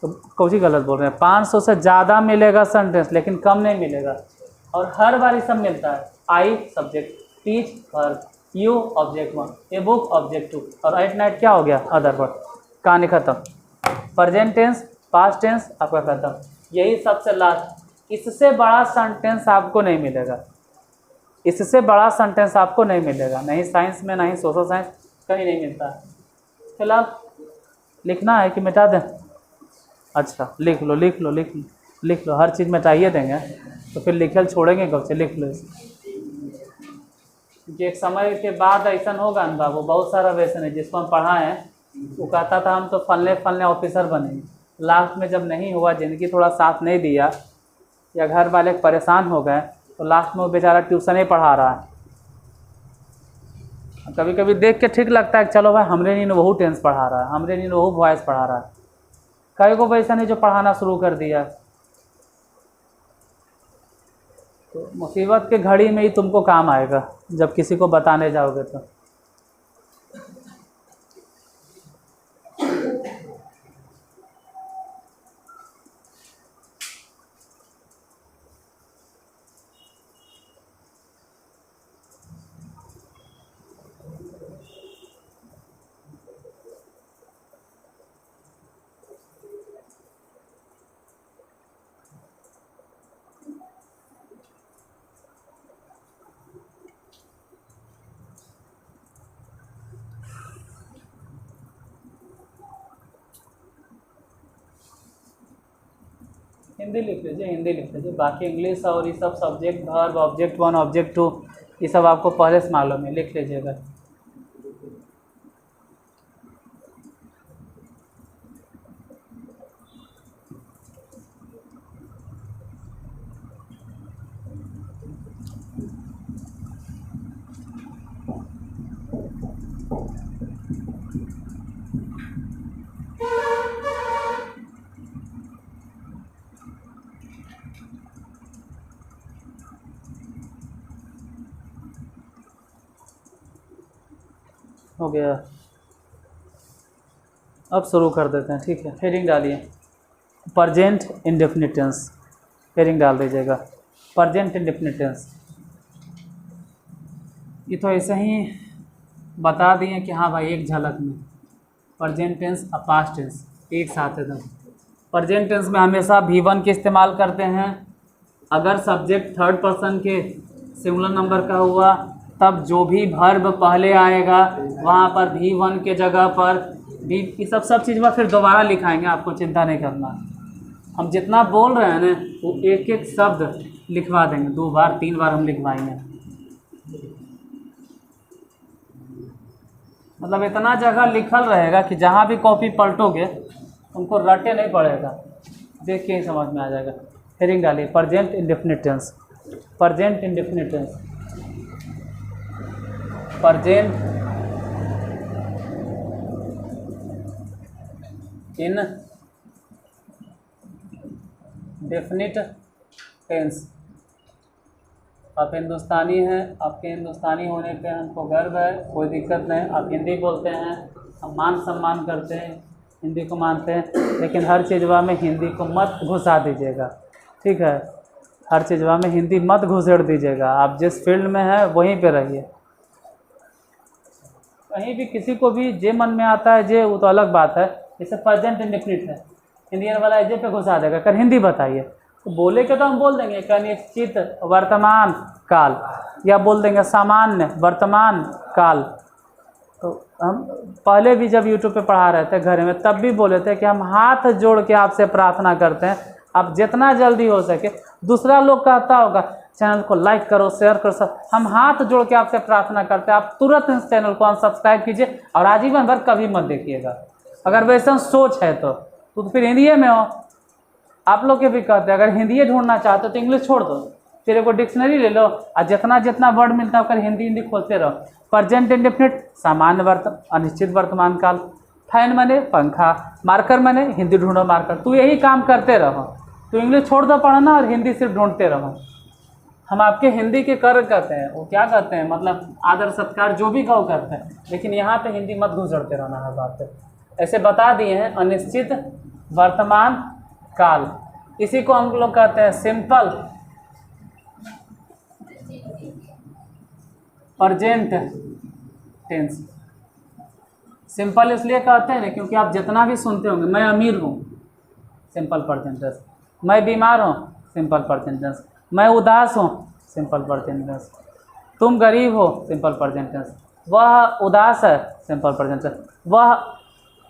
तो कौन सी गलत बोल रहे हैं, 500 से ज़्यादा मिलेगा सेंटेंस, लेकिन कम नहीं मिलेगा। और हर बार ये सब मिलता है। I subject, teach verb, you object 1, a book object 2, और एट नाइट क्या हो गया अदर वर्ड। कहानी ख़त्म। प्रेजेंट टेंस, पास्ट टेंस आपका ख़त्म। यही सबसे लास्ट। इससे बड़ा सेंटेंस आपको नहीं मिलेगा, इससे बड़ा सेंटेंस आपको नहीं मिलेगा, नहीं साइंस में, नहीं सोशल साइंस, कहीं नहीं मिलता है। फिलहाल लिखना है कि मिटा दें? अच्छा लिख लो लिख लो लिख लो लिख लो, हर चीज़ मिटाइए देंगे तो फिर लिखल छोड़ेंगे कब से। लिख लो, क्योंकि एक समय के बाद ऐसा होगा ना बाबू, बहुत सारा वैसे नहीं जिसको हम पढ़ाएं वो कहता था हम तो फलने फलने ऑफिसर बनेंगे, लास्ट में जब नहीं हुआ, ज़िंदगी थोड़ा साथ नहीं दिया या घर वाले परेशान हो गए, तो लास्ट में वो बेचारा ट्यूशन ही पढ़ा रहा है। कभी कभी देख के ठीक लगता है कि चलो भाई हमरे नहीं वहू टेंस पढ़ा रहा है, हमरे नहीं वहू वॉइस पढ़ा रहा है। कई को वैसा नहीं जो पढ़ाना शुरू कर दिया। तो मुसीबत के घड़ी में ही तुमको काम आएगा जब किसी को बताने जाओगे तो। हिंदी लिख लीजिए, हिंदी लिख लीजिए, बाकी इंग्लिश और ये सब सब्जेक्ट, वर्ब, ऑब्जेक्ट 1, ऑब्जेक्ट 2, ये सब आपको पहले से मालूम है, लिख लीजिएगा। हो गया, अब शुरू कर देते हैं। ठीक है, हेडिंग डालिए, प्रेजेंट इंडेफिनिट टेंस, हेडिंग डाल दीजिएगा, प्रेजेंट इंडेफिनिट टेंस। ये तो ऐसे ही बता दिए कि हाँ भाई एक झलक में प्रेजेंट टेंस और पास्ट टेंस एक साथ है। प्रेजेंट टेंस में हमेशा V1 के इस्तेमाल करते हैं। अगर सब्जेक्ट थर्ड पर्सन के सिंगुलर नंबर का हुआ तब जो भी वर्ब पहले आएगा वहाँ पर V1 के जगह पर भी, ये सब चीज़ में फिर दोबारा लिखाएंगे, आपको चिंता नहीं करना। हम जितना बोल रहे हैं ना वो एक एक शब्द लिखवा देंगे, 2 बार 3 बार हम लिखवाएंगे। मतलब इतना जगह लिखल रहेगा कि जहाँ भी कॉपी पलटोगे उनको रटे नहीं पड़ेगा, देख के ही समझ में आ जाएगा। हेडिंग डालिए, present indefinite tense, present indefinite tense, present indefinite tense. आप हिंदुस्तानी हैं, आपके हिंदुस्तानी होने पे हमको गर्व है, कोई दिक्कत नहीं। आप हिंदी बोलते हैं, हम मान सम्मान करते हैं, हिंदी को मानते हैं, लेकिन हर चीज़वा में हिंदी को मत घुसा दीजिएगा, ठीक है। हर चीज़वा में हिंदी मत घुसेड़ दीजिएगा। आप जिस फील्ड में हैं वहीं पे रहिए। कहीं भी किसी को भी जे मन में आता है जे, वो तो अलग बात है। जैसे प्रेजेंट इंडेफिनिट है, इंडियन वाला जे पे घुसा देगा, कर हिंदी बताइए, तो बोले के तो हम बोल देंगे कनिश्चित वर्तमान काल, या बोल देंगे सामान्य वर्तमान काल। तो हम पहले भी जब यूट्यूब पे पढ़ा रहे थे घर में, तब भी बोले थे कि हम हाथ जोड़ के आपसे प्रार्थना करते हैं, आप जितना जल्दी हो सके। दूसरा लोग कहता होगा चैनल को लाइक करो, शेयर करो। सब हम हाथ जोड़ के आपसे प्रार्थना करते हैं, आप तुरंत इस चैनल को अनसब्सक्राइब कीजिए और आजीवन भर कभी मत देखिएगा। अगर वैसा सोच है तो फिर हिंदी में हो। आप लोग के भी कहते हैं अगर हिंदी ढूंढना चाहते हो तो इंग्लिश छोड़ दो, फिर एगो डिक्शनरी ले लो और जितना वर्ड मिलता है अगर हिंदी खोलते रहो। प्रेजेंट इंडेफिनिट सामान्य अनिश्चित वर्तमान काल, फैन माने पंखा, मार्कर माने हिंदी ढूंढो मार्कर। तू यही काम करते रहो, तू इंग्लिश छोड़ दो पढ़ना और हिंदी सिर्फ ढूंढते रहो। हम आपके हिंदी के कर कहते हैं, वो क्या कहते हैं, मतलब आदर सत्कार जो भी कहो करते हैं, लेकिन यहाँ पे हिंदी मत गुजरते रहना है बात है। ऐसे बता दिए हैं अनिश्चित वर्तमान काल, इसी को हम लोग कहते हैं सिंपल प्रेजेंट टेंस। सिंपल इसलिए कहते हैं ना क्योंकि आप जितना भी सुनते होंगे, मैं अमीर हूँ सिंपल प्रेजेंट टेंस, मैं बीमार हूँ सिंपल प्रेजेंट टेंस, मैं उदास हूँ सिंपल प्रेजेंट टेंस, तुम गरीब हो सिंपल प्रेजेंट टेंस, वह उदास है सिंपल प्रेजेंट टेंस, वह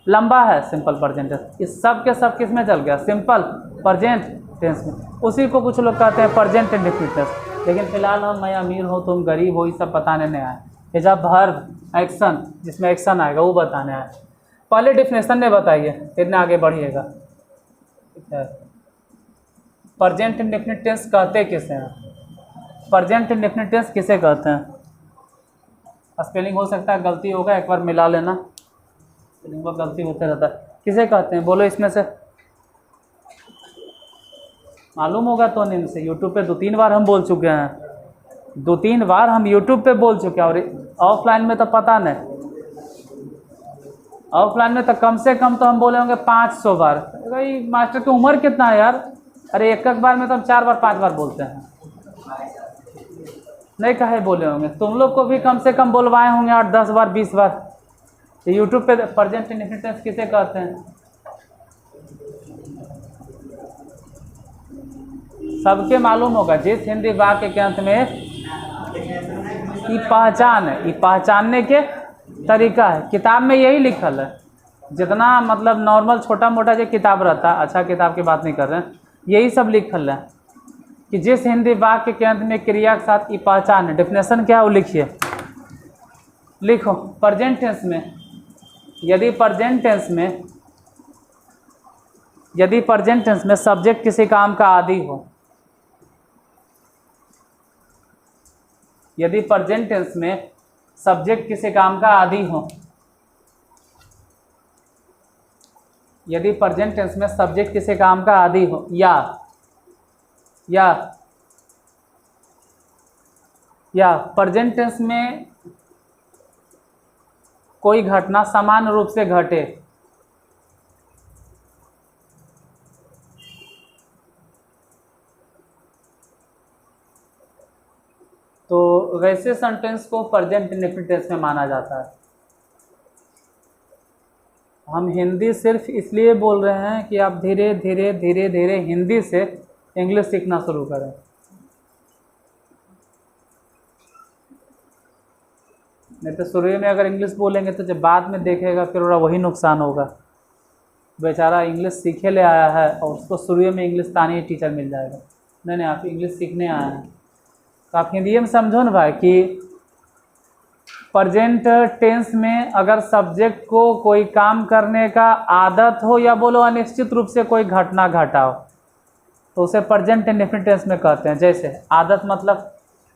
लंबा है सिंपल प्रेजेंट टेंस। इस सब के सब किस में चल गया, सिंपल प्रेजेंट टेंस में। उसी को कुछ लोग कहते हैं प्रेजेंट इंडेफिनिट टेंस। लेकिन फिलहाल हम मैं अमीर हो तुम गरीब हो ये सब बताने नहीं आए, ये जब वर्ब एक्शन जिसमें एक्शन आएगा वो बताने आए। पहले डिफिनेशन में बताइए फिर आगे बढ़िएगा। ठीक है, प्रेजेंट इंडेफिनिट टेंस कहते किसे हैं, प्रेजेंट इंडेफिनिट टेंस किसे कहते हैं। स्पेलिंग हो सकता है गलती होगा, एक बार मिला लेना, स्पेलिंग में गलती होते रहता है। किसे कहते हैं बोलो, इसमें से मालूम होगा तो नहीं से। यूट्यूब पे 2-3 बार हम बोल चुके हैं, 2-3 बार हम यूट्यूब पे बोल चुके हैं, और ऑफलाइन में तो पता नहीं, ऑफलाइन में तो कम से कम तो हम बोले होंगे 500 बार। भाई मास्टर की उम्र कितना है यार, अरे एक बार में तो हम 4 बार 5 बार बोलते हैं, नहीं कहे बोले होंगे। तुम लोग को भी कम से कम बोलवाए होंगे 8-10 बार 20 बार। तो यूट्यूब पे प्रेजेंट इंडेफिनिट टेंस किसे कहते हैं, सबके मालूम होगा। जिस हिंदी वाक्य के अंत में ये पहचान है, ये पहचानने के तरीका है, किताब में यही लिखल है। जितना मतलब नॉर्मल छोटा मोटा जो किताब रहता है, अच्छा किताब की बात नहीं कर रहे हैं, यही सब लिखल है कि जिस हिंदी वाक्य के अंत में क्रिया के साथ ये पहचान है। डेफिनेशन क्या है वो लिखिए, लिखो। प्रेजेंट टेंस में यदि प्रेजेंट टेंस में सब्जेक्ट किसी काम का आदि हो, यदि प्रेजेंट टेंस में सब्जेक्ट किसी काम का आदि हो, यदि प्रेजेंट टेंस में सब्जेक्ट किसी काम का आदि हो, या प्रेजेंट टेंस में कोई घटना समान रूप से घटे, तो वैसे सेंटेंस को प्रेजेंट इंडेफिनिट टेंस में माना जाता है। हम हिंदी सिर्फ इसलिए बोल रहे हैं कि आप धीरे धीरे हिंदी से इंग्लिश सीखना शुरू करें। नहीं तो शुरू में अगर इंग्लिश बोलेंगे तो जब बाद में देखेगा फिर वही नुकसान होगा। बेचारा इंग्लिश सीखे ले आया है और उसको शुरू में इंग्लिश तानी टीचर मिल जाएगा। नहीं, आप इंग्लिश सीखने आए हैं तो आप हिंदी में समझो ना भाई कि प्रेजेंट टेंस में अगर सब्जेक्ट को कोई काम करने का आदत हो या बोलो अनिश्चित रूप से कोई घटना घटा हो तो उसे प्रेजेंट इंडेफिनिट टेंस में कहते हैं। जैसे आदत मतलब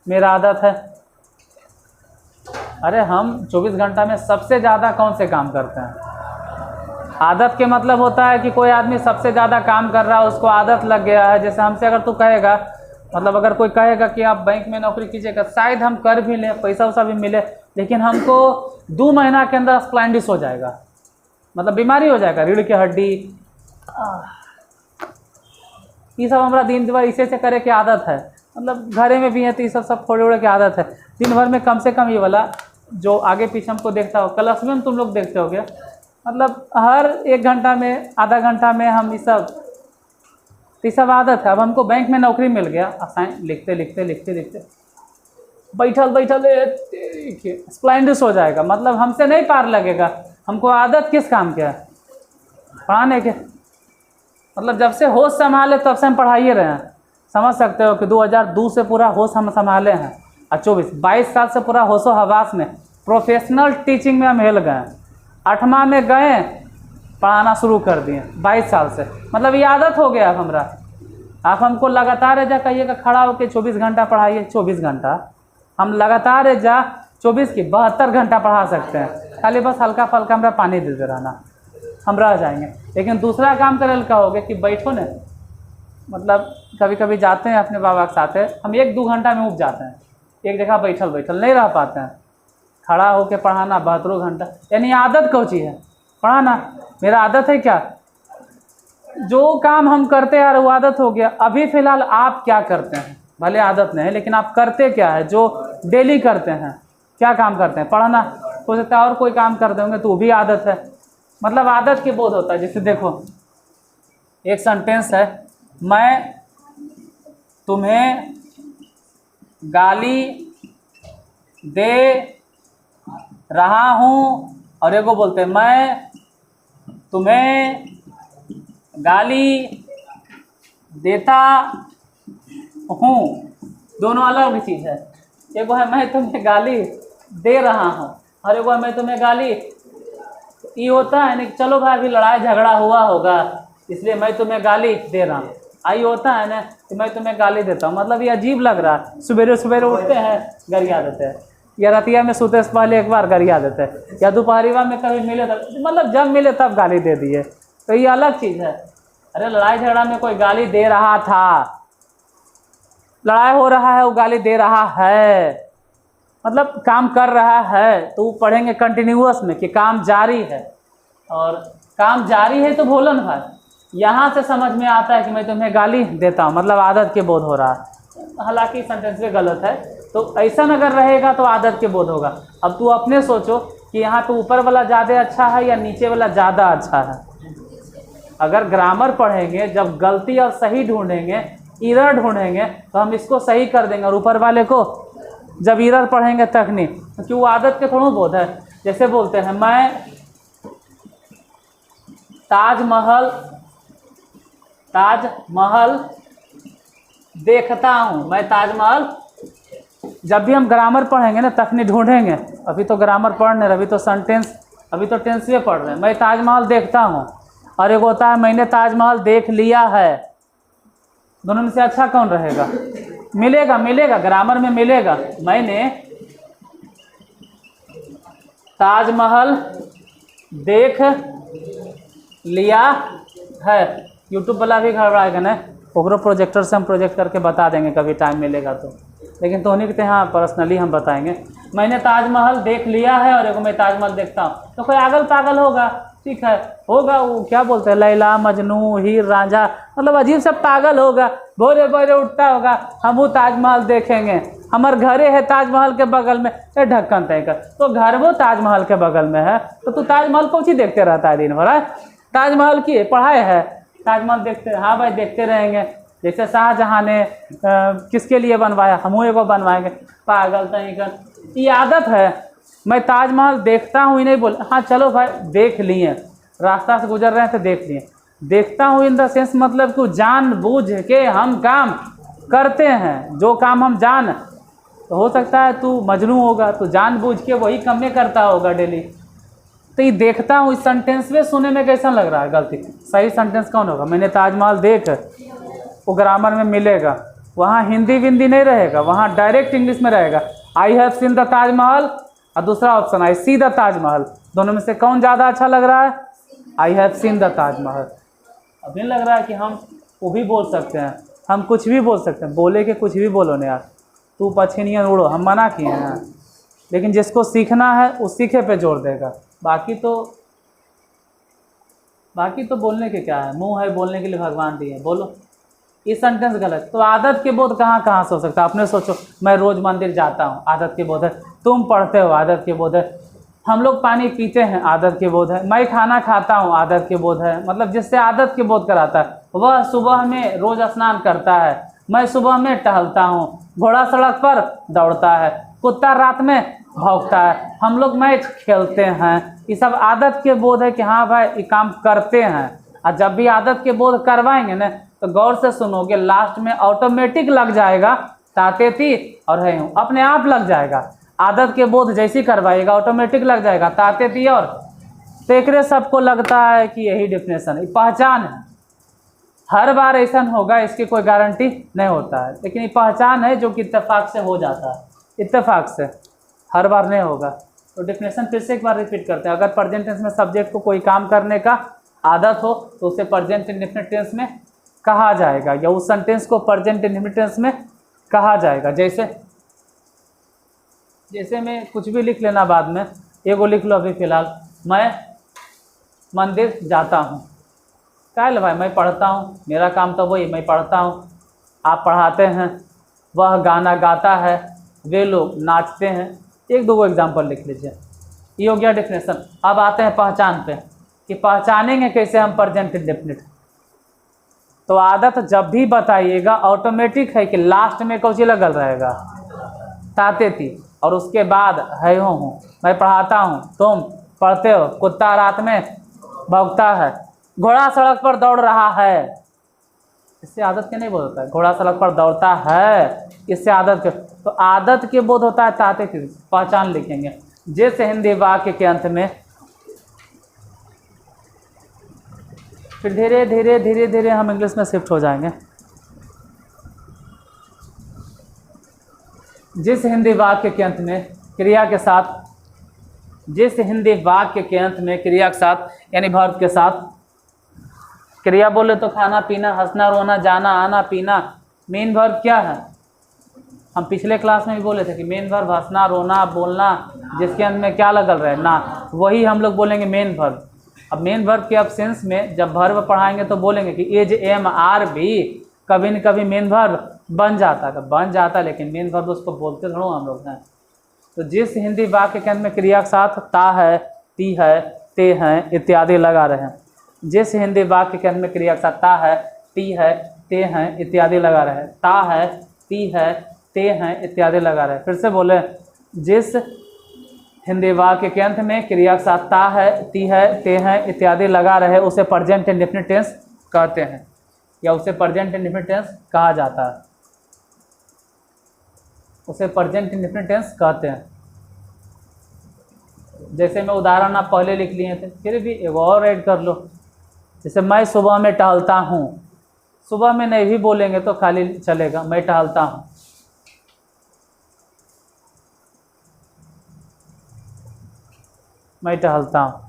मेरा आदत है, अरे हम 24 घंटा में सबसे ज़्यादा कौन से काम करते हैं। आदत के मतलब होता है कि कोई आदमी सबसे ज़्यादा काम कर रहा है, उसको आदत लग गया है। जैसे हमसे अगर तू कहेगा, मतलब अगर कोई कहेगा कि आप बैंक में नौकरी कीजिएगा, शायद हम कर भी लें, पैसा वैसा भी मिले, लेकिन हमको 2 महीना के अंदर स्प्लाइंडिस हो जाएगा, मतलब बीमारी हो जाएगा, रीढ़ की हड्डी, ये सब हमारा दिन भर इसे से करे की आदत है। मतलब घरे में भी है तो ये सब फोड़े उड़े की आदत है। दिन भर में कम से कम ये वाला जो आगे पीछे हमको देखता हो, क्लास में तुम लोग देखते हो क्या, मतलब हर 1 घंटा में आधा घंटा में हम ये सब आदत है। अब हमको बैंक में नौकरी मिल गया, असाइन लिखते बैठल देखिए स्प्लाइंडिस हो जाएगा, मतलब हमसे नहीं पार लगेगा। हमको आदत किस काम के है, पढ़ाने के। मतलब जब से होश संभाले तब से हम पढ़ाइए रहे हैं, समझ सकते हो कि 2002 से पूरा होश हम संभाले हैं और 22 साल से पूरा होशो हवास में प्रोफेशनल टीचिंग में हम हिल गए। 8वां में गए पढ़ाना शुरू कर दिए 22 साल से, मतलब ये आदत हो गया अब हमरा। आप हमको लगातार जा कहिएगा खड़ा होकर 24 घंटा पढ़ाइए, 24 घंटा हम लगातार जा 24 की 72 घंटा पढ़ा सकते हैं, खाली बस हल्का फल्का हमरा पानी देते रहना, हम रह जाएंगे। लेकिन दूसरा काम करे कहोगे कि बैठो न, मतलब कभी कभी जाते हैं अपने बाबा के साथ, हम 1-2 घंटा में उब जाते हैं, एक जगह बैठल नहीं रह पाते हैं। खड़ा होकर पढ़ाना 72 घंटा, यानी आदत कौची है पढ़ाना। मेरा आदत है क्या, जो काम हम करते हैं वो आदत हो गया। अभी फ़िलहाल आप क्या करते हैं, भले आदत नहीं है लेकिन आप करते क्या है जो डेली करते हैं, क्या काम करते हैं, पढ़ना। हो सकता है और कोई काम कर देंगे तो वो भी आदत है, मतलब आदत के बोध होता है। जैसे देखो एक सेंटेंस है, मैं तुम्हें गाली दे रहा हूँ, और एगो बोलते हैं मैं तुम्हें गाली देता हूँ, दोनों अलग चीज़ है। एगो है मैं तुम्हें गाली दे रहा हूँ और एगो है मैं तुम्हें गाली। ये होता है ना कि चलो भाई अभी लड़ाई झगड़ा हुआ होगा इसलिए मैं तुम्हें गाली दे रहा हूँ, आई होता है ना कि मैं तुम्हें गाली देता हूँ, मतलब ये अजीब लग रहा है। सवेरे सवेरे उठते हैं गरिया देते हैं, या रतिया में सोते से पहले एक बार गरिया देते हैं, या दोपहरीवा में कभी मिले तब, मतलब जब मिले तब गाली दे दिए, तो ये अलग चीज़ है। अरे लड़ाई झगड़ा में कोई गाली दे रहा था, लड़ाई हो रहा है वो गाली दे रहा है, मतलब काम कर रहा है, तो वो पढ़ेंगे कंटिन्यूअस में कि काम जारी है। और काम जारी है तो बोलन भाई, यहाँ से समझ में आता है कि मैं तुम्हें गाली देता हूँ, मतलब आदत के बोध हो रहा है। हालांकि सेंटेंस में गलत है, तो ऐसा अगर रहेगा तो आदत के बोध होगा। अब तू अपने सोचो कि यहाँ पे ऊपर वाला ज़्यादा अच्छा है या नीचे वाला ज़्यादा अच्छा है। अगर ग्रामर पढ़ेंगे, जब गलती और सही ढूंढेंगे, इरर ढूंढेंगे, तो हम इसको सही कर देंगे, और ऊपर वाले को जब इरर पढ़ेंगे तक नहीं, क्योंकि वो आदत के थोड़ा बोध है। जैसे बोलते हैं मैं ताजमहल देखता हूँ, मैं ताजमहल। जब भी हम ग्रामर पढ़ेंगे ना तखनी ढूंढेंगे, अभी तो ग्रामर पढ़ रहे, अभी तो सेंटेंस, अभी तो टेंस में पढ़ रहे हैं। मैं ताजमहल देखता हूँ, और एक होता है मैंने ताजमहल देख लिया है। दोनों में से अच्छा कौन रहेगा? मिलेगा ग्रामर में मिलेगा। मैंने ताजमहल देख लिया है। यूट्यूब वाला भी घबराएगा ना, ओकरो प्रोजेक्टर से हम प्रोजेक्ट करके बता देंगे कभी टाइम मिलेगा तो, लेकिन तो उन्हीं के यहाँ पर्सनली हम बताएंगे। मैंने ताजमहल देख लिया है और एगो मैं ताजमहल देखता हूँ, तो कोई अगल पागल होगा, ठीक है, होगा वो क्या बोलते हैं लैला मजनू हीर रांझा, मतलब अजीब सा पागल होगा, भोरे भोरे उठता होगा, हम वो ताजमहल देखेंगे, हमारे घरे है ताजमहल के बगल में, ये ढक्कन तय कर, तो घर वो ताजमहल के बगल में है, तो तू ताजमहल को चीज़ देखते रहता है दिन भर है? ताजमहल की पढ़ाई है, ताजमहल देखते, हाँ भाई देखते रहेंगे। जैसे शाहजहाँ ने किसके लिए बनवाया, हम एगो बनवाएंगे, पागल तय कर, ये आदत है। मैं ताजमहल देखता हूँ ही नहीं बोल, हाँ चलो भाई देख लिए, रास्ता से गुजर रहे हैं तो देख लिए। देखता हूँ इन द सेंस मतलब कि जान बूझ के हम काम करते हैं, जो काम हम जान, तो हो सकता है तू मजनू होगा, तो जान बूझ के वही काम में करता होगा डेली। तो ये देखता हूँ इस सेंटेंस में सुनने में कैसा लग रहा है? गलती। सही सेंटेंस कौन होगा? मैंने ताजमहल देख, वो ग्रामर में मिलेगा, वहाँ हिंदी विंदी नहीं रहेगा, वहाँ डायरेक्ट इंग्लिश में रहेगा। I have seen the Taj Mahal, और दूसरा option I see the Taj Mahal. दोनों में से कौन ज़्यादा अच्छा लग रहा है? I have seen the Taj Mahal. अभी लग रहा है कि हम वो भी बोल सकते हैं, हम कुछ भी बोल सकते हैं, बोले के कुछ भी बोलो ना यार, तू पछिनियन उड़ो, हम मना किए हैं। लेकिन जिसको सीखना है वो सीखे पे जोर देगा, बाकी तो बोलने के क्या है, मुंह है बोलने के लिए भगवान दिए, बोलो। ये सेंटेंस गलत। तो आदत के बोध कहाँ कहाँ से हो सकता है? अपने सोचो, मैं रोज़ मंदिर जाता हूँ, आदत के बोध है। तुम पढ़ते हो, आदत के बोध है। हम लोग पानी पीते हैं, आदत के बोध है। मैं खाना खाता हूँ, आदत के बोध है। मतलब जिससे आदत के बोध कराता है, वह सुबह में रोज़ स्नान करता है, मैं सुबह में टहलता हूँ, घोड़ा सड़क पर दौड़ता है, कुत्ता रात में भौंकता है, हम लोग मैच खेलते हैं। ये सब आदत के बोध है कि हाँ भाई ये काम करते हैं। और जब भी आदत के बोध करवाएंगे ना, तो गौर से सुनोगे, लास्ट में ऑटोमेटिक लग जाएगा ताते ती और है हूँ, अपने आप लग जाएगा। आदत के बोध जैसी करवाइएगा ऑटोमेटिक लग जाएगा ताते ती और। तो एक सबको लगता है कि यही डेफिनेशन है, पहचान है। हर बार ऐसा होगा इसकी कोई गारंटी नहीं होता है, लेकिन ये पहचान है जो कि इत्तेफाक से हो जाता है, इत्तेफाक से, हर बार नहीं होगा। तो डेफिनेशन फिर से एक बार रिपीट करते हैं। अगर प्रेजेंट टेंस में सब्जेक्ट को कोई काम करने का आदत हो तो उसे प्रेजेंट इंडेफिनिट टेंस में कहा जाएगा, या उस सेंटेंस को प्रेजेंट इंडेफिनिट टेंस में कहा जाएगा। जैसे मैं कुछ भी लिख लेना बाद में, एगो लिख लो अभी फिलहाल, मैं मंदिर जाता हूँ। क्या है भाई, मैं पढ़ता हूँ, मेरा काम तो वही, मैं पढ़ता हूँ, आप पढ़ाते हैं, वह गाना गाता है, वे लोग नाचते हैं। एक दो एग्जाम्पल लिख लीजिए, ये हो गया डेफिनेशन। अब आते हैं पहचान पे कि पहचानेंगे कैसे हम प्रेजेंट इंडेफिनिट। तो आदत जब भी बताइएगा ऑटोमेटिक है कि लास्ट में कौन सी लगल रहेगा, ताते थी, और उसके बाद है हूँ, मैं पढ़ाता हूँ, तुम पढ़ते हो, कुत्ता रात में भौंकता है, घोड़ा सड़क पर दौड़ रहा है। इससे आदत के नहीं बोध होता है, घोड़ा सड़क पर दौड़ता है, इससे आदत के। तो आदत के बोध होता है ताते थी, पहचान लिखेंगे। जैसे हिंदी वाक्य के अंत में, फिर धीरे धीरे धीरे धीरे हम इंग्लिश में शिफ्ट हो जाएंगे। जिस हिंदी वाक्य के अंत में क्रिया के साथ, जिस हिंदी वाक्य के अंत में क्रिया के साथ यानी वर्ब के साथ, क्रिया बोले तो खाना पीना, हंसना रोना, जाना आना पीना, मेन वर्ब क्या है? हम पिछले क्लास में भी बोले थे कि मेन वर्ब हंसना रोना बोलना, जिसके अंत में क्या लगल रहे ना, वही हम लोग बोलेंगे मेन वर्ब। अब मेन वर्ब के एब्सेंस में जब वर्ब पढ़ाएंगे तो बोलेंगे कि एज एम आर भी कभी न कभी मेन वर्ब बन जाता है, तो बन जाता है, लेकिन मेन वर्ब उसको बोलते थोड़ा हम लोग हैं। तो जिस हिंदी वाक्य के अंत में क्रिया के साथ ता है, ती है, ते हैं इत्यादि लगा रहे हैं, जिस हिंदी वाक्य के अंत में क्रिया के साथ ता है, ती है, ते हैं इत्यादि लगा रहे हैं, ता है, ती है, ते हैं इत्यादि लगा रहे हैं। फिर से बोले, जिस हिंदी वाक्य के अंत में क्रिया के साथ ता है, ती है, ते हैं इत्यादि लगा रहे, उसे प्रेजेंट इंडेफिनिट टेंस कहते हैं, या उसे प्रेजेंट इंडेफिनिट टेंस कहा जाता है, उसे प्रेजेंट इंडेफिनिट टेंस कहते हैं। जैसे मैं उदाहरण आप पहले लिख लिए थे, फिर भी एक और ऐड कर लो। जैसे मैं सुबह में टहलता हूँ, सुबह में नहीं भी बोलेंगे तो खाली चलेगा, मैं टहलता हूँ। मैं टहलता हूँ।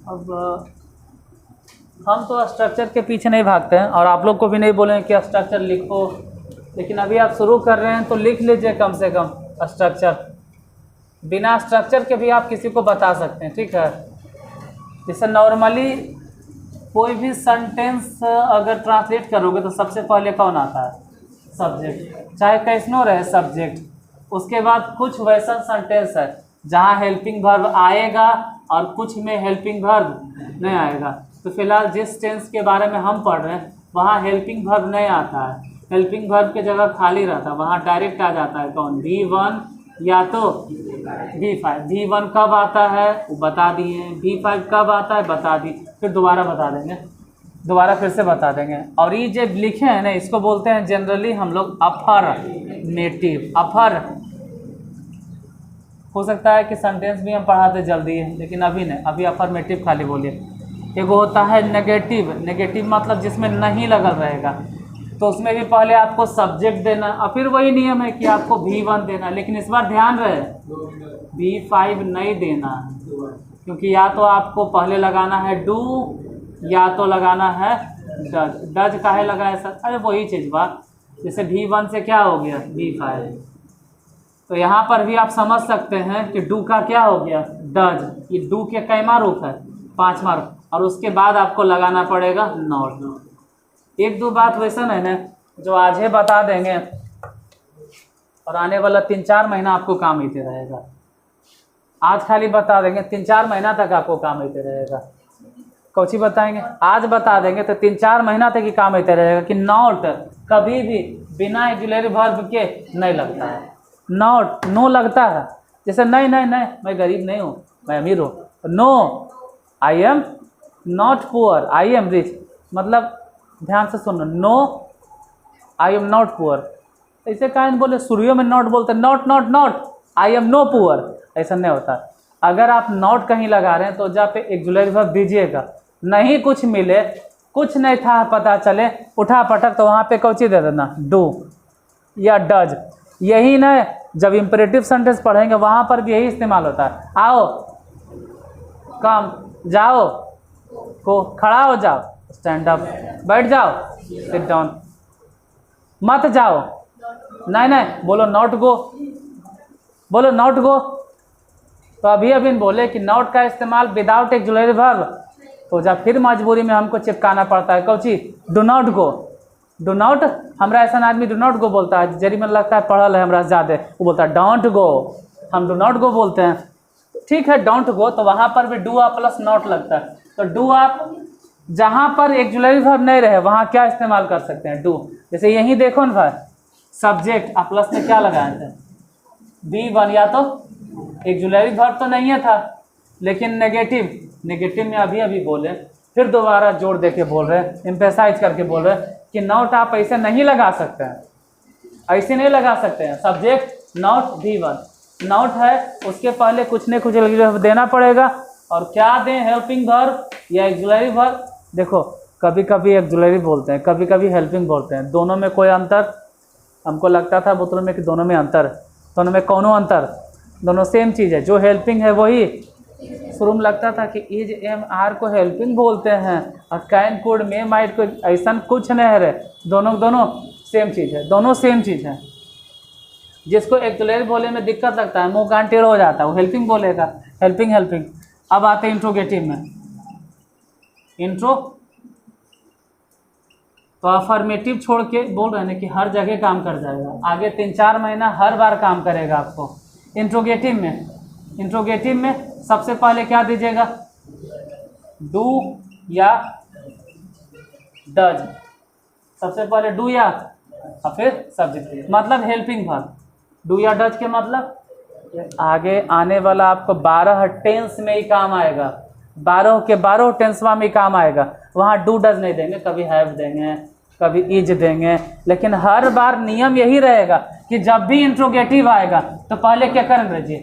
अब हम तो स्ट्रक्चर के पीछे नहीं भागते हैं, और आप लोग को भी नहीं बोलेंगे कि स्ट्रक्चर लिखो, लेकिन अभी आप शुरू कर रहे हैं तो लिख लीजिए कम से कम स्ट्रक्चर। बिना स्ट्रक्चर के भी आप किसी को बता सकते हैं, ठीक है। जैसे नॉर्मली कोई भी सेंटेंस अगर ट्रांसलेट करोगे तो सबसे पहले कौन आता है? सब्जेक्ट, चाहे कैसनो रहे सब्जेक्ट। उसके बाद कुछ वैसा सेंटेंस है जहाँ हेल्पिंग वर्ब आएगा और कुछ में हेल्पिंग वर्ब नहीं आएगा। तो फिलहाल जिस टेंस के बारे में हम पढ़ रहे हैं वहाँ हेल्पिंग वर्ब नहीं आता है, हेल्पिंग वर्ब के जगह खाली रहता है, वहाँ डायरेक्ट आ जाता है कौन? V1 या तो V5। V1 कब आता है वो बता दिए, V5 कब आता है बता दी, फिर दोबारा बता देंगे, दोबारा फिर से बता देंगे। और ये जब लिखे हैं ना, इसको बोलते हैं जनरली हम लोग अफर्मेटिव। अफर हो सकता है कि सेंटेंस भी हम पढ़ाते जल्दी है, लेकिन अभी नहीं, अभी अफर्मेटिव खाली बोलिए। एक होता है नेगेटिव। नेगेटिव मतलब जिसमें नहीं लगल रहेगा, तो उसमें भी पहले आपको सब्जेक्ट देना, और फिर वही नियम है कि आपको V1 देना, लेकिन इस बार ध्यान रहे V5 नहीं देना, क्योंकि या तो आपको पहले लगाना है डू या तो लगाना है डज। डज काहे लगा है सर? अरे वही चीज़ बात, जैसे V1 से क्या हो गया V5, तो यहाँ पर भी आप समझ सकते हैं कि डू का क्या हो गया डज। ये डू के कैमा रूप है? 5वां रूप, और उसके बाद आपको लगाना पड़ेगा नॉट। एक दो बात वैसा नहीं ना जो आज ही बता देंगे और आने वाला 3-4 महीना आपको काम होते रहेगा। आज खाली बता देंगे, 3-4 महीना तक आपको काम होते रहेगा। कौची बताएंगे, आज बता देंगे तो 3-4 महीना तक ही काम होते रहेगा कि नॉट कभी भी बिना एक्जुलरी वर्ब के नहीं लगता है। नॉट नो लगता है, जैसे नहीं नहीं नहीं मैं गरीब नहीं हूँ, मैं अमीर हूँ। No I am not poor, I am rich. मतलब ध्यान से सुनो, no I am not poor. ऐसे काहे बोले, शुरुओं में नॉट बोलते, not not not I am no poor, ऐसा नहीं होता। अगर आप नॉट कहीं लगा रहे हैं तो जहाँ पे एक्जुलरी वर्ब दीजिएगा, नहीं कुछ मिले, कुछ नहीं था पता चले उठा पटक, तो वहाँ पे कौची दे देना, डू या डज। यही न जब इम्परेटिव सेंटेंस पढ़ेंगे वहाँ पर भी यही इस्तेमाल होता है। आओ, कम, जाओ, को, खड़ा हो जाओ, स्टैंड अप, बैठ जाओ, सिट डाउन, मत जाओ, नहीं नहीं बोलो नॉट गो, बोलो नॉट गो। तो अभी अभी बोले कि नॉट का इस्तेमाल विदाउट एक्जुलरी वर्ब, तो जब फिर मजबूरी में हमको चिपकाना पड़ता है Cauchy, do not go. Do not, हमरा ऐसा आदमी डू नॉट गो बोलता है, जरी में लगता है पढ़ल है हमरा से ज़्यादा, वो बोलता है डोंट गो, हम डू नॉट गो बोलते हैं। ठीक है डोंट गो, तो वहाँ पर भी डू आप प्लस नॉट लगता है। तो डू आप जहाँ पर एक्जुलरी वर्ब नहीं रहे वहाँ क्या इस्तेमाल कर सकते हैं, डू। जैसे यहीं देखो ना भाई, सब्जेक्ट आप प्लस में क्या लगाए थे, V1, या तो एक्जुलरी वर्ब तो नहीं है था, लेकिन नेगेटिव, नेगेटिव में अभी अभी बोले, फिर दोबारा जोड़ दे के बोल रहे हैं, एम्फेसाइज करके बोल रहे हैं कि नॉट आप ऐसे नहीं लगा सकते हैं, ऐसे नहीं लगा सकते हैं। सब्जेक्ट नॉट V1, नॉट है उसके पहले कुछ न कुछ देना पड़ेगा, और क्या दें, हेल्पिंग वर्ब या एक्जुलरी वर्ब। देखो कभी कभी एक्जुलरी बोलते हैं, कभी कभी हेल्पिंग बोलते हैं, दोनों में कोई अंतर, हमको लगता था बोतलों में कि दोनों में अंतर, दोनों में कौनो अंतर, दोनों सेम चीज़ है। जो हेल्पिंग है वही, शुरू में लगता था कि इज एम आर को हेल्पिंग बोलते हैं और कैन कुड में माइट को, ऐसा कुछ नहीं है रे, दोनों दोनों सेम चीज़ है, दोनों सेम चीज़ है। जिसको एक्जुलरी बोले में दिक्कत लगता है, मुँह कान टेढ़ा हो जाता है, वो हेल्पिंग बोलेगा, हेल्पिंग हेल्पिंग। अब आते हैं इंट्रोगेटिव में, इंट्रो तो अफर्मेटिव छोड़ के बोल रहे हैं कि हर जगह काम कर जाएगा, आगे 3-4 महीना हर बार काम करेगा आपको। इंट्रोगेटिव में, इंट्रोगेटिव में सबसे पहले क्या दीजिएगा, डू या डज, सबसे पहले डू या और फिर सब्जेक्ट, मतलब हेल्पिंग वर्ब। डू या डज के मतलब आगे आने वाला आपको 12 टेंस में ही काम आएगा, 12 के 12 टेंसवा में ही काम आएगा। वहाँ डू डज नहीं देंगे, कभी हैव देंगे, कभी इज देंगे, लेकिन हर बार नियम यही रहेगा कि जब भी इंट्रोगेटिव आएगा तो पहले क्या करेंगे जी,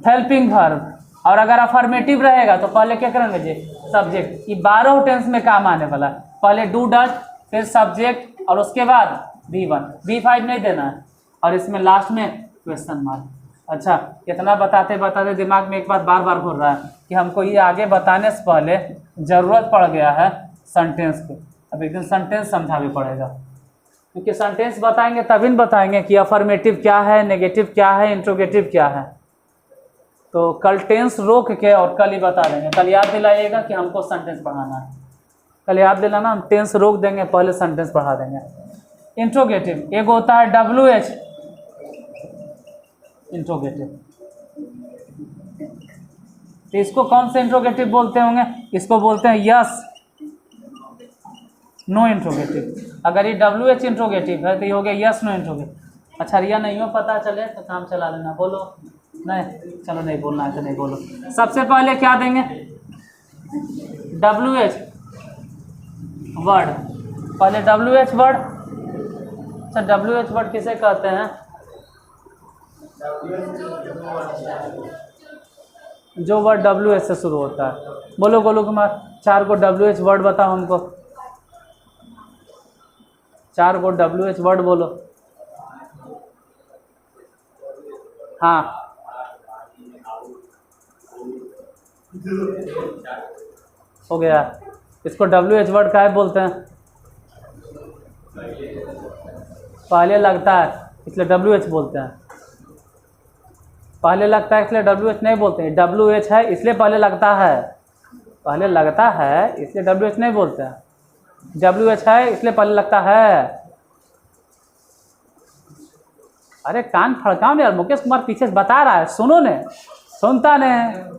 हेल्पिंग वर्ब, और अगर अफर्मेटिव रहेगा तो पहले क्या करेंगे जी, सब्जेक्ट। ये 12 टेंस में काम आने वाला, पहले डू डज, फिर सब्जेक्ट, और उसके बाद V1, V5 नहीं देना है, और इसमें लास्ट में क्वेश्चन मार्क। अच्छा, इतना बताते बताते दिमाग में एक बात बार बार घूर रहा है कि हमको ये आगे बताने से पहले ज़रूरत पड़ गया है सेंटेंस की। अब एक दिन सेंटेंस समझा भी पड़ेगा, क्योंकि सेंटेंस बताएंगे तभी बताएंगे कि अफर्मेटिव क्या है, नेगेटिव क्या है, इंट्रोगेटिव क्या है। तो कल टेंस रोक के और कल ही बता देंगे, कल याद दिलाइएगा कि हमको सेंटेंस पढ़ाना है, कल याद दिलाना, हम टेंस रोक देंगे, पहले सेंटेंस पढ़ा देंगे। इंट्रोगेटिव एक होता है WH, इंट्रोगेटिव, तो इसको कौन से इंट्रोगेटिव बोलते होंगे, इसको बोलते हैं यस नो इंट्रोगेटिव। अगर ये WH इंट्रोगेटिव है तो ये हो गया यस नो इंट्रोगेटिव। अच्छा रिया नहीं हो पता चले तो काम चला लेना, बोलो नहीं, चलो नहीं बोलना है तो नहीं बोलो। सबसे पहले क्या देंगे, WH वर्ड, पहले WH वर्ड। अच्छा WH वर्ड किसे कहते हैं, जो वर्ड WH से शुरू होता है। बोलो गोलू कुमार, 4 गो WH वर्ड बताओ हमको, 4 गो WH वर्ड बोलो। हाँ हो गया, इसको WH वर्ड काहे बोलते हैं, पहले लगता है इसलिए WH बोलते हैं, पहले लगता है इसलिए WH नहीं बोलते हैं, WH है इसलिए पहले लगता है, पहले लगता है इसलिए WH नहीं बोलते हैं, WH है इसलिए पहले लगता है। अरे कान फड़काओ यार, मुकेश कुमार पीछे से बता रहा है, सुनो ने, सुनता नहीं।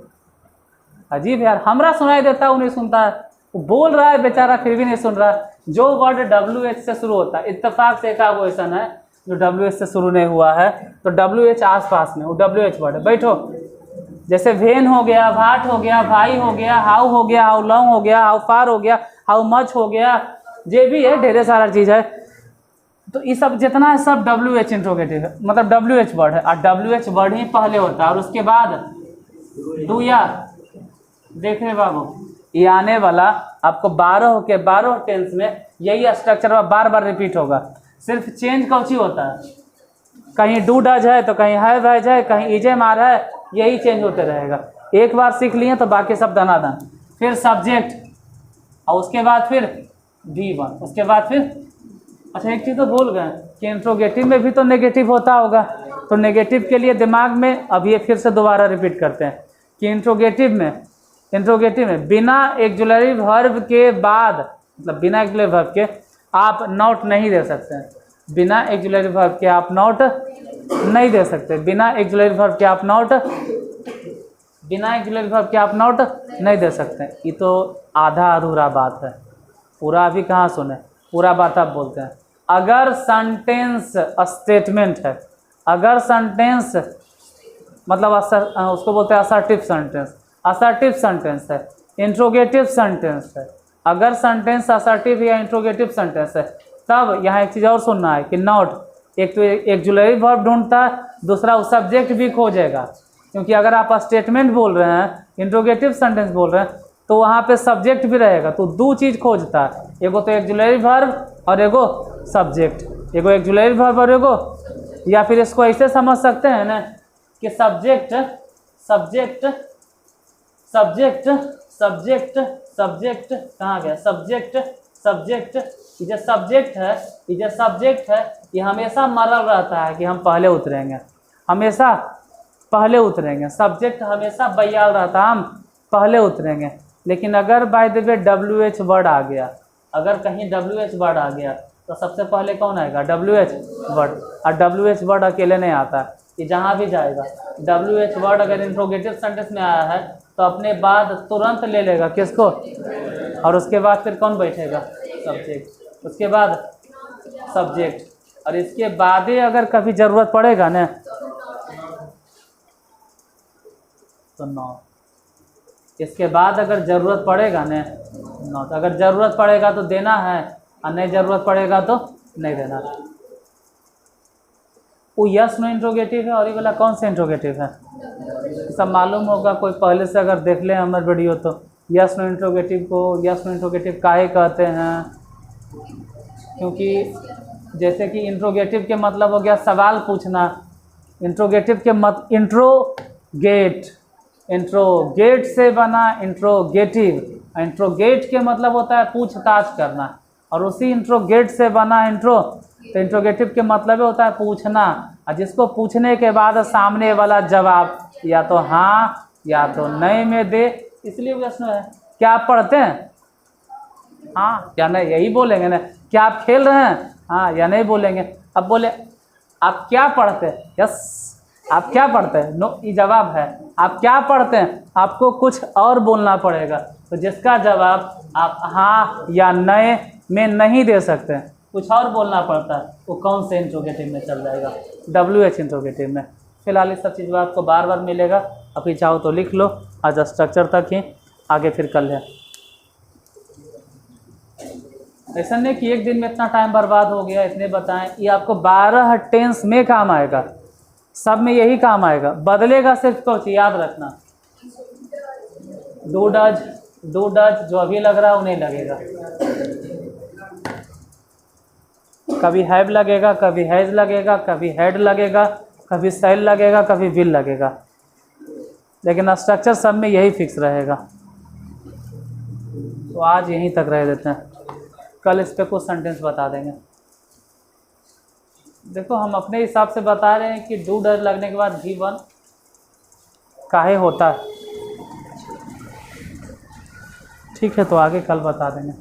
अजीब है यार, हमरा सुनाई देता है, उन्हें सुनता है। वो बोल रहा है बेचारा फिर भी नहीं सुन रहा। जो वर्ड WH से शुरू होता है, इत्तेफाक से एक क्वेश्चन है जो WH से शुरू नहीं हुआ है, तो WH आसपास में वो WH वर्ड है। बैठो, जैसे वेन हो गया, भाट हो गया, भाई हो गया, हाउ हो गया, हाउ लॉन्ग हो गया, हाउ फार हो गया, हाउ मच हो गया, ये भी है, ढेर सारा चीज़ है। तो ये सब जितना है सब WH इंट्रोगेटिव है, मतलब WH वर्ड है, और WH वर्ड ही पहले होता है और उसके बाद डू या। देख रहे बाबू, ये आने वाला आपको 12 के 12 टेंस में यही स्ट्रक्चर बार बार रिपीट होगा, सिर्फ चेंज कौची होता है, कहीं डू डज है तो कहीं हैव हैज है, कहीं इजे मार है, यही चेंज होते रहेगा। एक बार सीख लिए तो बाकी सब धनाधन। फिर सब्जेक्ट, और उसके बाद फिर V1, उसके बाद फिर अच्छा एक चीज़ तो भूल गए कि इंट्रोगेटिव में भी तो नेगेटिव होता होगा, तो नेगेटिव के लिए दिमाग में अब ये फिर से दोबारा रिपीट करते हैं कि इंट्रोगेटिव में बिना एक्जुलरी वर्ब के बाद, मतलब बिना एक्जुलरी वर्ब के आप नॉट नहीं दे सकते हैं, बिना एक्जुलरी वर्ब के आप नॉट नहीं दे सकते, बिना एक्जुलरी वर्ब के आप नॉट नहीं दे सकते। ये तो आधा अधूरा बात है, पूरा अभी कहाँ सुने, पूरा बात आप बोलते हैं। अगर सेंटेंस स्टेटमेंट है, अगर सेंटेंस मतलब उसको बोलते हैं असर्टिव सेंटेंस है, इंट्रोगेटिव सेंटेंस है, अगर सेंटेंस असर्टिव या इंट्रोगेटिव सेंटेंस है, तब यहाँ एक चीज़ और सुनना है कि नॉट एक तो एक्जुलरी वर्ब ढूंढता है, दूसरा वो सब्जेक्ट भी खोजेगा, क्योंकि अगर आप स्टेटमेंट बोल रहे हैं, इंट्रोगेटिव सेंटेंस बोल रहे हैं, तो वहाँ पे सब्जेक्ट भी रहेगा, तो दो चीज़ खोजता है, एगो तो एक्जुलरी वर्ब और एगो सब्जेक्ट, एगो एक्जुलरी वर्ब और एगो, या फिर इसको ऐसे समझ सकते हैं ना कि सब्जेक्ट कहाँ गया, सब्जेक्ट ये जो सब्जेक्ट है ये हमेशा मरल रहता है कि हम पहले उतरेंगे, हमेशा पहले उतरेंगे, सब्जेक्ट हमेशा बयाल रहता है हम पहले उतरेंगे। लेकिन अगर by the way WH word आ गया, अगर कहीं WH वर्ड आ गया तो सबसे पहले कौन आएगा, WH वर्ड, और WH वर्ड अकेले नहीं आता, ये जहाँ भी जाएगा WH वर्ड अगर इंट्रोगेटिव सेंटेंस में आया है तो अपने बाद तुरंत ले लेगा किसको, और उसके बाद फिर कौन बैठेगा, सब्जेक्ट, उसके बाद सब्जेक्ट, और इसके बाद ही अगर कभी ज़रूरत पड़ेगा ना तो नॉट, इसके बाद अगर ज़रूरत पड़ेगा ना नॉट, अगर ज़रूरत पड़ेगा तो देना है और नहीं ज़रूरत पड़ेगा तो नहीं देना। वो यस नो इंट्रोगेटिव है और ये वाला कौन सा इंट्रोगेटिव है, सब मालूम होगा, कोई पहले से अगर देख ले हमारे वीडियो तो यस नो इंट्रोगेटिव को यस नो इंट्रोगेटिव काहे कहते हैं, क्योंकि जैसे कि इंट्रोगेटिव के मतलब हो गया सवाल पूछना, इंट्रोगेटिव के इंट्रोगेट से बना इंट्रोगेटिव, इंट्रोगेट के मतलब होता है पूछताछ करना, और उसी इंट्रोगेट से बना तो इंट्रोगेटिव के मतलब होता है पूछना, और जिसको पूछने के बाद सामने वाला जवाब या तो हाँ या तो नहीं में दे, इसलिए प्रश्न है। क्या आप पढ़ते हैं, हाँ या नहीं, यही बोलेंगे ना। क्या आप खेल रहे हैं, हाँ या नहीं बोलेंगे। अब बोले आप क्या पढ़ते हैं, यस आप क्या पढ़ते हैं, नो ये जवाब है। आप क्या पढ़ते हैं, आपको कुछ और बोलना पड़ेगा, तो जिसका जवाब आप हाँ या नहीं में नहीं दे सकते, कुछ और बोलना पड़ता है, वो कौन से इंट्रोगेटिव में चल जाएगा, WH इंट्रोगेटिव में। फिलहाल इस सब चीज़ आपको बार बार मिलेगा, अभी चाहो तो लिख लो, आज स्ट्रक्चर तक ही, आगे फिर कल है। ऐसा नहीं कि एक दिन में इतना टाइम बर्बाद हो गया, इतने बताएं, ये आपको 12 टेंस में काम आएगा, सब में यही काम आएगा, बदलेगा सिर्फ कुछ, याद रखना। डू डज जो अभी लग रहा है वो नहीं लगेगा, कभी हैव लगेगा, कभी हैज लगेगा, कभी हैड लगेगा, कभी सेल लगेगा, कभी विल लगेगा, लेकिन स्ट्रक्चर सब में यही फिक्स रहेगा। तो आज यहीं तक रह देते हैं, कल इस पे कुछ सेंटेंस बता देंगे। देखो हम अपने हिसाब से बता रहे हैं कि डू डज लगने के बाद V1 काहे होता है, ठीक है, तो आगे कल बता देंगे।